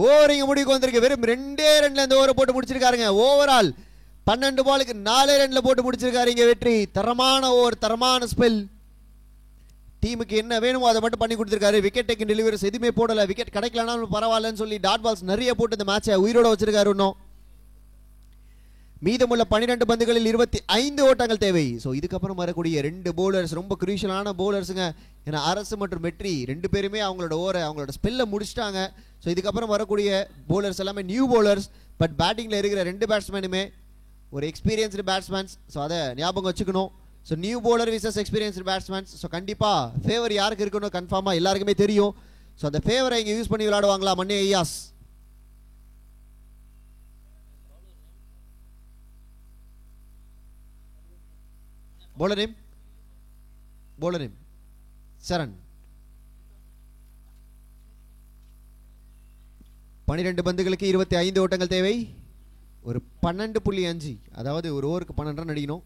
Over இங்க முடிவுக்கு வந்திருக்கு. வெறும் 2 ரன்ல இந்த ஓவர் போட்டு முடிச்சிருக்காருங்க. ஓவரால் 12 பாலுக்கு 4 ரன்ல போட்டு முடிச்சிருக்காரு இங்க வெற்றி. தரமான ஓவர், தரமான ஸ்பெல். டீமுக்கு என்ன வேணுமோ அதை மட்டும் பண்ணி கொடுத்துருக்காரு. விக்கெட் டேக்கிங் டெலிவரிஸ் எதுவுமே போடல. விக்கெட் கிடைக்கலனாலும் பரவாயில்லன்னு சொல்லி டாட் பால்ஸ் நிறைய போட்டு இந்த மேட்சை உயிரோட வச்சிருக்காரு. இன்னும் மீதமுள்ள 12 பந்துகளில் 25 ஓட்டங்கள் தேவை. ஸோ இதுக்கப்புறம் வரக்கூடிய 2 பவுலர்ஸ் ரொம்ப குரூஷியலான பவுலர்ஸுங்க. ஏன்னா அரசு மற்றும் வெற்றி 2 பேருமே அவங்களோட ஓவரை, அவங்களோட ஸ்பெல்லை முடிச்சிட்டாங்க. ஸோ இதுக்கப்புறம் வரக்கூடிய பவுலர்ஸ் எல்லாமே நியூ பவுலர்ஸ். பட் பேட்டிங்கில் இருக்கிற 2 பேட்ஸ்மேனுமே ஒரு எக்ஸ்பீரியன்ஸ்டு பேட்ஸ்மேன்ஸ். ஸோ அதை ஞாபகம் வச்சுக்கணும். So new bowler versus experienced batsmen. So கண்டிப்பாக ஃபேவர் யாருக்கு இருக்கணும் கன்ஃபார்மாக எல்லாருக்குமே தெரியும். ஸோ அந்த ஃபேவரை இங்கே யூஸ் பண்ணி விளையாடுவாங்களா மன்னே ஐயாஸ்? bowler name சரண். 12 பந்துகளுக்கு 25 ஓட்டங்கள் தேவை. ஒரு 12.5, அதாவது ஒரு ஓவருக்கு 12 ரன் அடிக்கணும்.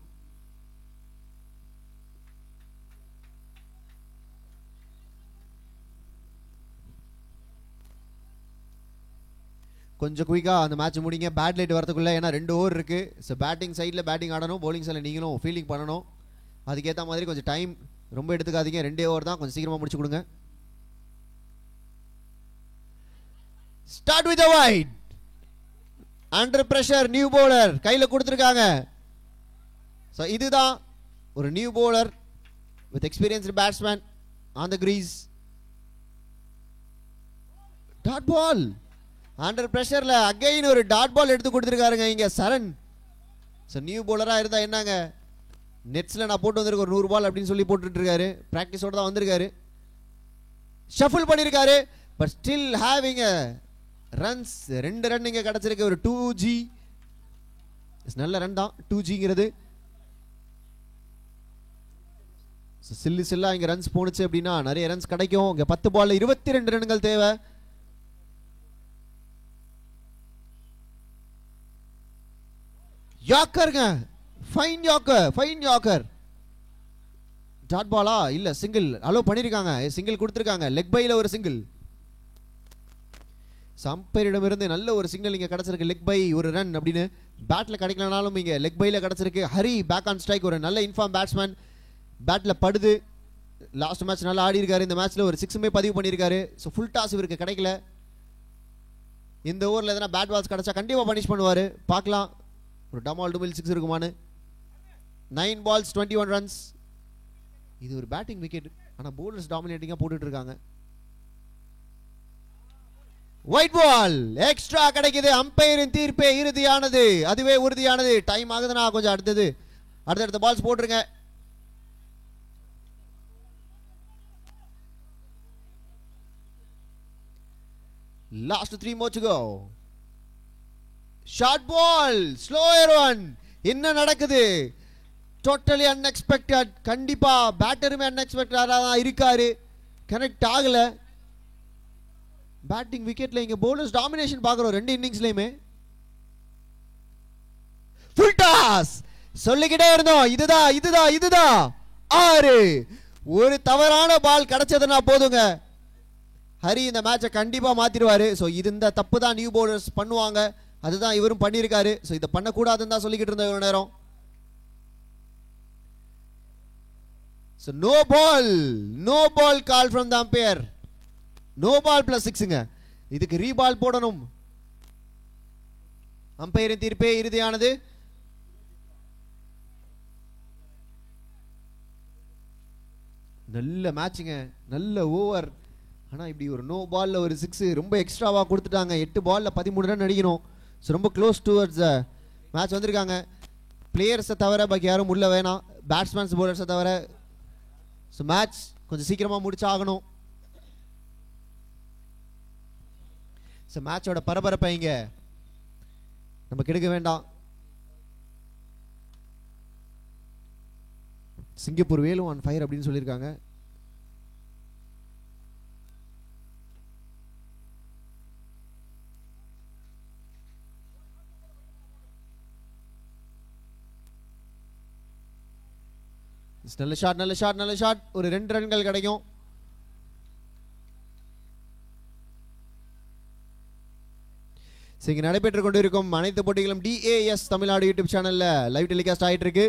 கொஞ்சம் குயிக்கா அந்த மேட்ச் முடிங்க, பேட் லைட் வரதுக்குள்ள. ஏன்னா 2 ஓவர் இருக்கு. ஸோ பேட்டிங் சைடில் பேட்டிங் ஆடணும், பவுலிங் சைடில் நீங்களும் ஃபீல்டிங் பண்ணணும். அதுக்கேற்ற மாதிரி கொஞ்சம் டைம் ரொம்ப எடுத்துக்காதீங்க. 2 ஓவர் தான், கொஞ்சம் சீக்கிரமா முடிச்சு கொடுங்க. Start with a wide. Under pressure new bowler கையில கொடுத்துருக்காங்க. ஸோ இதுதான் ஒரு new bowler with experienced batsman on the crease. Dot ball under பிரஷர்ல அகைன் ஒரு டாட் பால் எடுத்து கொடுத்துருக்காருங்க இங்க சரண். ஸோ நியூ பவுலரா இருந்தா என்னங்க, நெட்ஸ்ல நான் போட்டு வந்திருக்க ஒரு 100 பால் அப்படின்னு சொல்லி போட்டுட்டு இருக்காரு. பிராக்டிஸோட தான் வந்திருக்காரு. ஷஃபிள் பண்ணிருக்காரு. But still having runs 2 run இங்கே கிடச்சிருக்கு. ஒரு 2G நல்ல ரன் தான் 2Gங்கிறது. சில்லா இங்கே ரன்ஸ் போணுச்சு அப்படின்னா நிறைய ரன்ஸ் கிடைக்கும். இங்கே 10 பால்ல 22 ரன்கள் தேவை. யாக்கருங்க, fine yorker, fine yorker. Dot பாலா இல்ல சிங்கிள் அலோ பண்ணிருக்காங்க, சிங்கிள் கொடுத்துருக்காங்க. லெக் பைல ஒரு சிங்கிள். சம்பையரிடம் இருந்து நல்ல ஒரு சிக்னல் இங்க கிடைச்சிருக்கு. லெக் பை ஒரு ரன் அப்படின்னு. பேட்ல கிடைக்கலனாலும் இங்க லெக் பைல கிடைச்சிருக்கு. Hari back on strike. ஒரு நல்ல இன்ஃபார்ம் பேட்ஸ்மேன். பேட்ல படுது. லாஸ்ட் மேட்ச் நல்லா ஆடி இருக்காரு. இந்த மேட்ச்ல ஒரு 6 பதிவு பண்ணியிருக்காரு. ஸோ ஃபுல் டாஸ் இவருக்கு கிடைக்கல. இந்த ஓவரில் எதனா பேட் பால்ஸ் கிடைச்சா கண்டிப்பாக பனிஷ் பண்ணுவார். பார்க்கலாம் ஒரு டமால் டுமில் 6 இருக்குமான்னு. 9 balls 21 runs. இது ஒரு பேட்டிங் விக்கெட். ஆனால் போலர்ஸ் டாமினேட்டிங்காக போட்டுட்டு இருக்காங்க. ஒயிட் பால் எக்ஸ்ட்ரா கிடைக்குது. அம்பையரின் தீர்ப்பே இறுதியானது, அதுவே உறுதியானது. டைம் ஆகுதுன்னா கொஞ்சம் அடுத்தடுத்த பால்ஸ் போட்டுருங்க. Last 3 more to go. Short ball, slower one. என்ன நடக்குது? Totally unexpected. கண்டிப்பா பேட்டருமே அன்எக்ஸ்பெக்டடா தான் இருக்காரு. கனெக்ட் ஆகல. பேட்டிங் விக்கெட்ல இங்க போலர்ஸ் டாமினேஷன் பார்க்குறோம் 2 இன்னிங்ஸ்லயுமே. ஃபுல் டாஸ் சொல்லிக்கிட்டே இருந்தோம். இதுதான் 6. ஒரு தவறான பால் கிடைச்சதுன்னா போதுங்க, ஹரி இந்த மேட்சை கண்டிப்பா மாத்திடுவாரு. ஸோ இந்த தப்பு தான் நியூ பவுலர்ஸ் பண்ணுவாங்க. அதுதான் இவரும் பண்ணியிருக்காரு. ஸோ இதை பண்ணக்கூடாதுன்னு தான் சொல்லிக்கிட்டு இருந்தோம் இவ்வளோ நேரம். So no ball call from the umpire. No ball plus 6ங்க. இதுக்கு ரீபால் போடணும். அம்பையரின் தீர்ப்பே இறுதியானது. நல்ல மேட்சுங்க, நல்ல ஓவர். ஆனால் இப்படி ஒரு நோ பாலில் ஒரு 6 ரொம்ப எக்ஸ்ட்ராவாக கொடுத்துட்டாங்க. 8 பாலில் 13 ரன் அடிக்கணும். ஸோ ரொம்ப க்ளோஸ் டுவர்ட்ஸ் மேட்ச் வந்திருக்காங்க. பிளேயர்ஸை தவிர பாக்கி யாரும் உள்ள வேணாம், பேட்ஸ்மேன்ஸ் போலர்ஸை தவிர. ஸோ மேட்ச் கொஞ்சம் சீக்கிரமாக முடிச்சாகணும். ஸோ மேட்சோட பரபரப்பை இங்கே நம்ம கெடுக்க வேண்டாம். சிங்கப்பூர் வேலு ஆன் ஃபயர் அப்படின்னு சொல்லியிருக்காங்க. நல்ல ஷாட். ஒரு 2 ரன்கள் கிடைக்கும். இங்க நடைபெற்றுக் கொண்டிருக்கும் அனைத்து போட்டிகளும் DAS தமிழ்நாடு யூடியூப் சேனல்ல லைவ் டெலிகாஸ்ட் ஆயிட்டு இருக்கு.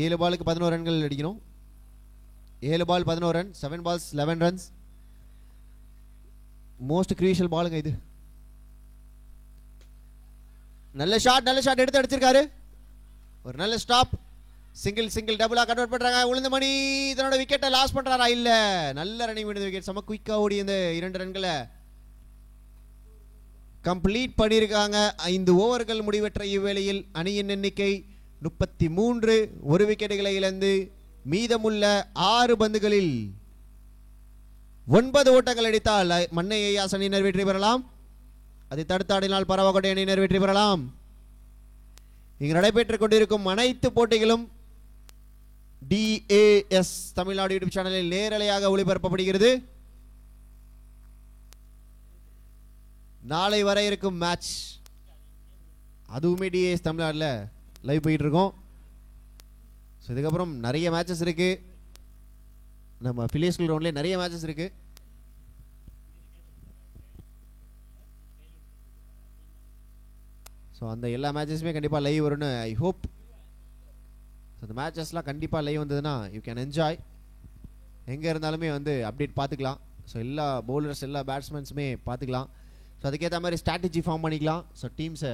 7 பாலுக்கு 11 ரன்கள் அடிக்கணும். 7 பால் 11 ரன், 7 balls 11 runs. மோஸ்ட் கிரூஷியல் பாலுங்க இது. நல்ல ஷாட் எடுத்து அடிச்சிருக்காரு. ஒரு நல்ல ஸ்டாப். சிங்கிள் டபுளா கன்வெர்ட் பண்றாங்க. உளுந்த மணி இதனோட விக்கெட்டை லாஸ் பண்றாரா? இல்ல, நல்ல ரன்னிங் விழுந்த விக்கெட். செம குயிக்கா ஓடி இந்த 2 ரன்களை கம்ப்ளீட் பண்ணியிருக்காங்க. 5 ஓவர்கள் முடிவற்ற இவ்வேளையில் அணியின் எண்ணிக்கை 33. 1 விக்கெட்டுகளை இழந்து மீதமுள்ள 6 பந்துகளில் 9 ஓட்டங்கள் அடித்தால் மன்னை ஐயாஸ் அணியினர் வெற்றி பெறலாம். அதை தடுத்தாடினால் பரவக்கோட்டை அணியினர் வெற்றி பெறலாம். இங்கு நடைபெற்றுக் கொண்டிருக்கும் அனைத்து போட்டிகளும் DAS தமிழ்நாடு யூடியூப் சேனலில் நேரலையாக ஒளிபரப்பப்படுகிறது. நாளை வர இருக்கும் மேட்ச் அதுவுமே DAS தமிழ்நாட்டில் லைவ் போயிட்டு இருக்கோம். ஸோ இதுக்கப்புறம் நிறைய மேட்சஸ் இருக்கு. நம்ம ஃபிலியஸ் கிரவுண்ட்லேயே நிறைய மேட்சஸ் இருக்கு. ஸோ அந்த எல்லா மேட்சஸுமே கண்டிப்பாக லைவ் வரும்னு ஐ ஹோப். ஸோ அந்த மேட்சஸ்லாம் கண்டிப்பாக லைவ் வந்ததுன்னா யூ கேன் என்ஜாய். எங்கே இருந்தாலுமே வந்து அப்டேட் பார்த்துக்கலாம். ஸோ எல்லா பவுலர்ஸ் எல்லா பேட்ஸ்மேன்ஸுமே பார்த்துக்கலாம். ஸோ அதுக்கேற்ற மாதிரி ஸ்ட்ராட்டஜி ஃபார்ம் பண்ணிக்கலாம். ஸோ டீம்ஸை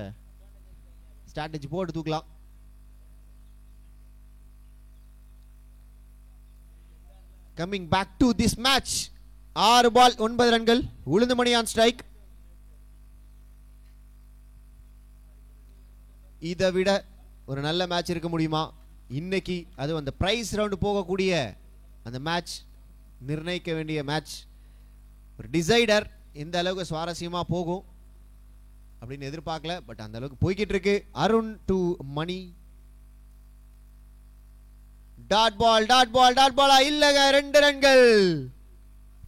ஸ்ட்ராட்டஜி போட்டு தூக்கலாம். Coming back to this match. 6 ball 9 ரன்கள். Ulundhamani on strike. இதை விட ஒரு நல்ல மேட்ச் இருக்க முடியுமா இன்னைக்கு? அது அந்த பிரைஸ் ரவுண்டு போகக்கூடிய அந்த மேட்ச் நிர்ணயிக்க வேண்டிய மேட்ச், ஒரு டிசைடர் இந்த அளவுக்கு சுவாரஸ்யமா போகும் அப்படின்னு எதிர்பார்க்கல. பட் அந்த அளவுக்கு போய்கிட்டு இருக்கு. அருண் டு மணி. டாட் பாலா இல்லங்க, 2 ரன்கள்.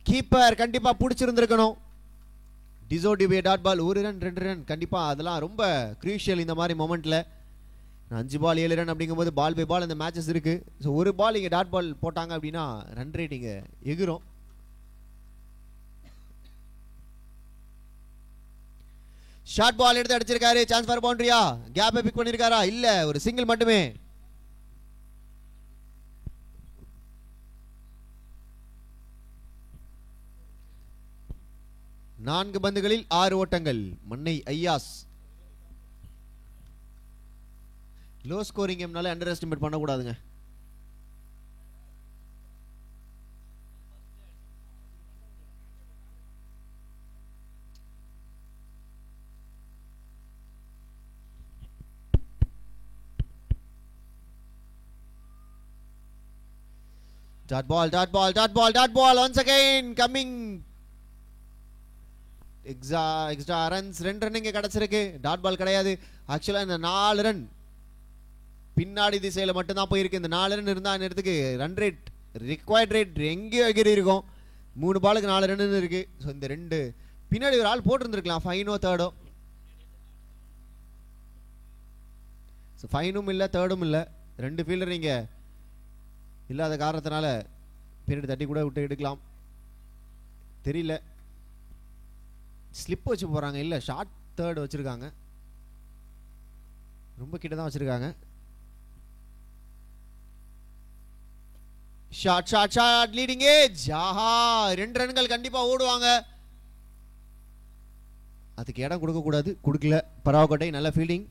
கீப்பர் கண்டிப்பா பிடிச்சிருந்திருக்கணும். டிசோ டிபே டாட் பால், 1 ரன் 2 ரன் கண்டிப்பா அதெல்லாம் ரொம்ப கிரூஷியல் இந்த மாதிரி மொமெண்ட்ல. 5 பால் 7 ரன் அப்படிங்கும்போது பால் பை பால் அந்த மேட்சஸ் இருக்கு. ஸோ ஒரு பால் இங்கே டாட் பால் போட்டாங்க அப்படின்னா ரன் ரேட் இங்கே எகிரும். ஷார்ட் பால் எடுத்து அடிச்சிருக்காரு. சான்ஸ் ஃபார் பவுண்டரியா? கேப்பை பிக் பண்ணிருக்காரா? இல்ல, ஒரு சிங்கிள் மட்டுமே. நான்கு பந்துகளில் 6 ஓட்டங்கள். மன்னை ஐயாஸ். லோ ஸ்கோரிங் கேம்னால அண்டர் எஸ்டிமேட் பண்ணக்கூடாதுங்க. Dot ball once again coming. Extra runs 2 run இங்கே கிடச்சிருக்கு. டாட் பால் கிடையாது. ஆக்சுவலாக இந்த 4 ரன் பின்னாடி திசையில் மட்டும்தான் போயிருக்கு. இந்த 4 ரன் இருந்தால் நேரத்துக்கு ரன் ரேட் ரிக்வயர்ட் ரேட் எங்கேயோ எகிரி இருக்கும். 3 பாலுக்கு 4 ரன் இருக்கு. ஸோ இந்த 2 பின்னாடி ஒரு ஆள் போட்டிருந்துருக்கலாம், ஃபைனோ தேர்டோ. ஸோ ஃபைனும் இல்லை தேர்டும் இல்லை, 2 ஃபீல்டர் இங்கே இல்லாத காரணத்தினால பின்னாடி தட்டி கூட விட்டு எடுக்கலாம். தெரியல, ஸ்லிப் வச்சு போகிறாங்க. இல்லை, ஷார்ட் தேர்ட் வச்சுருக்காங்க. ரொம்ப கிட்ட தான் வச்சுருக்காங்க. Short leading age. ஆஹா, 2 ரன்கள் கண்டிப்பாக ஓடுவாங்க. அதுக்கு இடம் கொடுக்கக்கூடாது, கொடுக்கல. பராவக்கோட்டை நல்ல ஃபீல்டிங்.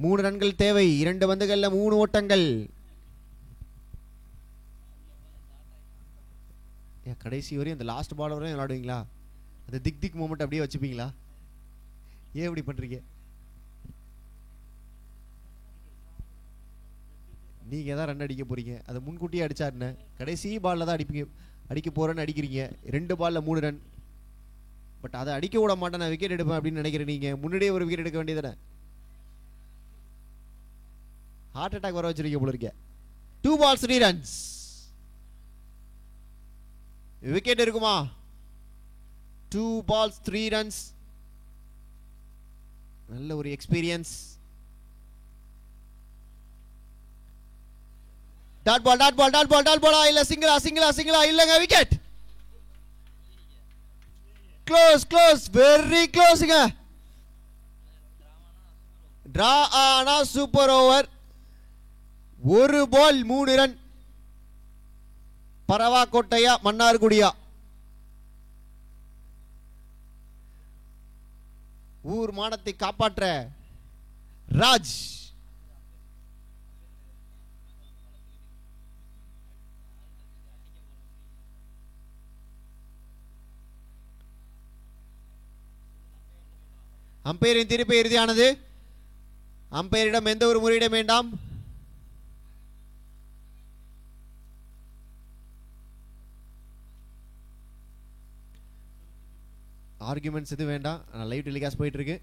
3 ரன்கள் தேவை. 2 பந்துகளில் 3 ஓட்டங்கள். கடைசி வரையும் இந்த லாஸ்ட் பால் வரையும் விளையாடுவீங்களா? அந்த திக் மூமெண்ட் அப்படியே வச்சுப்பீங்களா? ஏன் இப்படி பண்றீங்க? நீங்க தான் ரன் அடிக்க போறீங்க. அதை முன்கூட்டியே அடிச்சாருன்னு கடைசி பால்ல தான் அடிக்க போறேன்னு அடிக்கிறீங்க. 2 பால்ல 3 ரன். பட் அதை அடிக்க விட மாட்டேன், நான் விக்கெட் எடுப்பேன் அப்படின்னு நினைக்கிறேன். நீங்க முன்னாடியே ஒரு விக்கெட் எடுக்க வேண்டியதானே? ஹார்ட் அட்டாக் வர வச்சிருக்கீங்க போல இருக்க. 2 balls 3 runs. விக்கெட் இருக்குமா? 2 balls 3 runs. நல்ல ஒரு எக்ஸ்பீரியன்ஸ். டாட் பால் இல்ல, சிங்கிளா இல்லங்க, விக்கெட். க்ளோஸ் வெரி க்ளோஸ்ங்க. டிரா ஆனா சூப்பர் ஓவர். 1 ball 3 run. பரவாக்கோட்டையா மன்னார்குடியா? ஊர் மானத்தை காப்பாற்ற ராஜ். அம்பையரின் தீர்ப்பு இறுதியானது. அம்பையரிடம் எந்த ஒரு முறையிடம் வேண்டாம். ஆர்குமெண்ட்ஸ் எதுவும் வேண்டாம். லைவ் டெலிகாஸ்ட் போயிட்டு இருக்கு.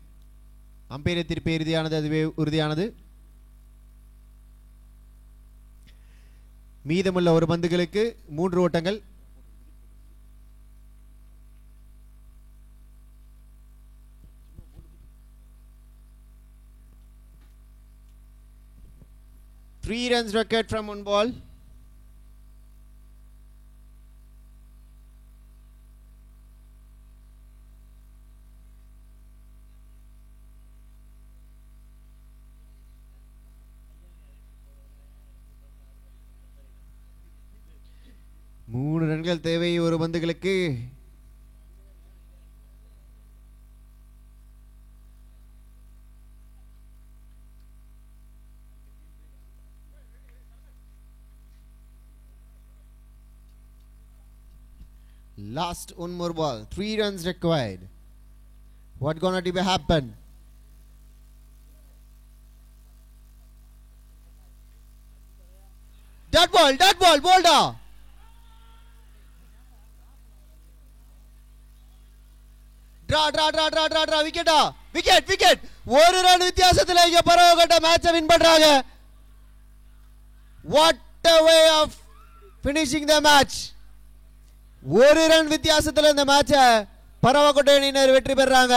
அம்பையர் தீர்ப்பு இறுதியானது, அதுவே உறுதியானது. மீதமுள்ள ஒரு பந்துகளுக்கு 3 ஓட்டங்கள். Three runs required from 1 ball. மூணு ரன்கள் தேவை ஒரு பந்துகளுக்கு. Last one more ball. 3 runs required. What gonna be happen? Dot ball போல்டா. டிரா விக்கெட்டா, விக்கெட். ஒரு ரன் வித்தியாசத்துல இங்க பரவகட்ட மேட்சை வின் பண்றாங்க. What a way of finishing the match. ஒரு ரன் வித்தியாசத்துல இந்த மேட்சை பரவகோட்டை அணியினர் வெற்றி பெறாங்க.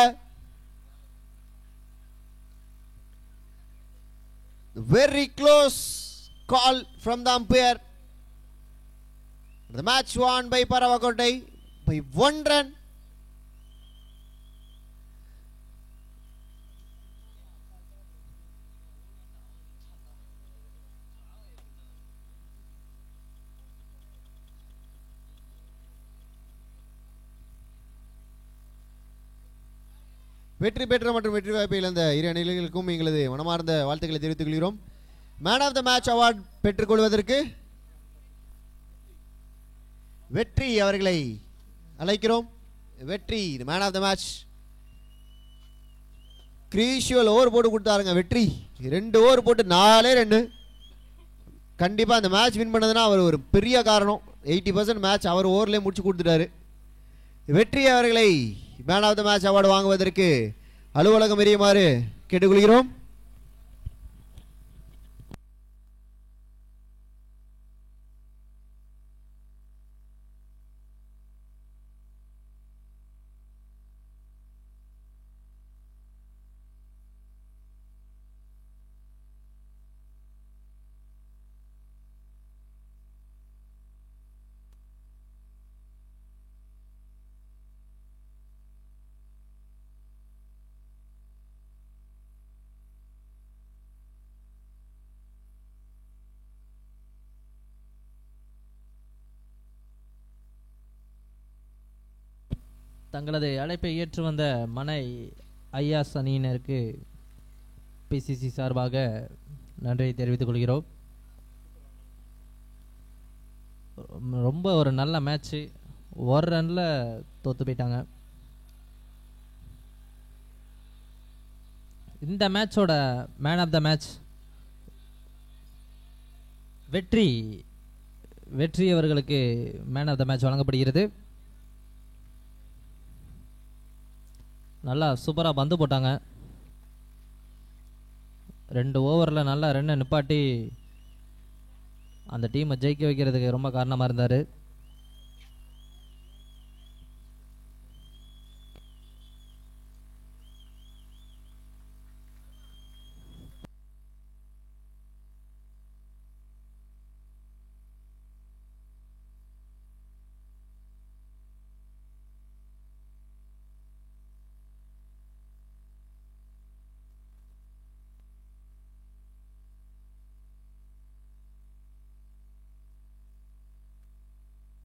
Very close call from the umpire. The match won by Paravakottai by 1 run. வெற்றி பெற்ற மற்றும் வெற்றி வாய்ப்பை இழந்த இரு அணிகளுக்கும் எங்களது மனமார்ந்த வாழ்த்துக்களை தெரிவித்துக் கொள்கிறோம். Man of the match award பெற்றுக்கொள்வதற்கு வெற்றி அவர்களை அழைக்கிறோம். Vetri man of the match crucial over போட்டு கொடுத்தாருங்க. வெற்றி 2 ஓவர் போட்டு 4 ரன். கண்டிப்பாக அந்த மேட்ச் வின் பண்ணதுன்னா அவர் ஒரு பெரிய காரணம். 80% மேட்ச் அவர் ஓவர்லேயே முடிச்சு கொடுத்துட்டாரு. வெற்றி அவர்களை man of the match award வாங்குவதற்கு அலுவலகம் எறியுமாறு கேட்டுக்கொள்கிறோம். தங்களது அழைப்பை ஏற்று வந்த மனை ஐயாஸ் அணியினருக்கு பிசிசி சார்பாக நன்றியை தெரிவித்துக் கொள்கிறோம். ரொம்ப ஒரு நல்ல மேட்ச்சு. ஒரு ரன்ல தோத்து போயிட்டாங்க. இந்த மேட்சோட மேன் ஆஃப் த மேட்ச் வெற்றி அவர்களுக்கு மேன் ஆஃப் த மேட்ச் வழங்கப்படுகிறது. நல்லா சூப்பராக பந்து போட்டாங்க. 2 ஓவரில் நல்லா ரன்னை நிப்பாட்டி அந்த டீமை ஜெயிக்க வைக்கிறதுக்கு ரொம்ப காரணமாக இருந்தார்.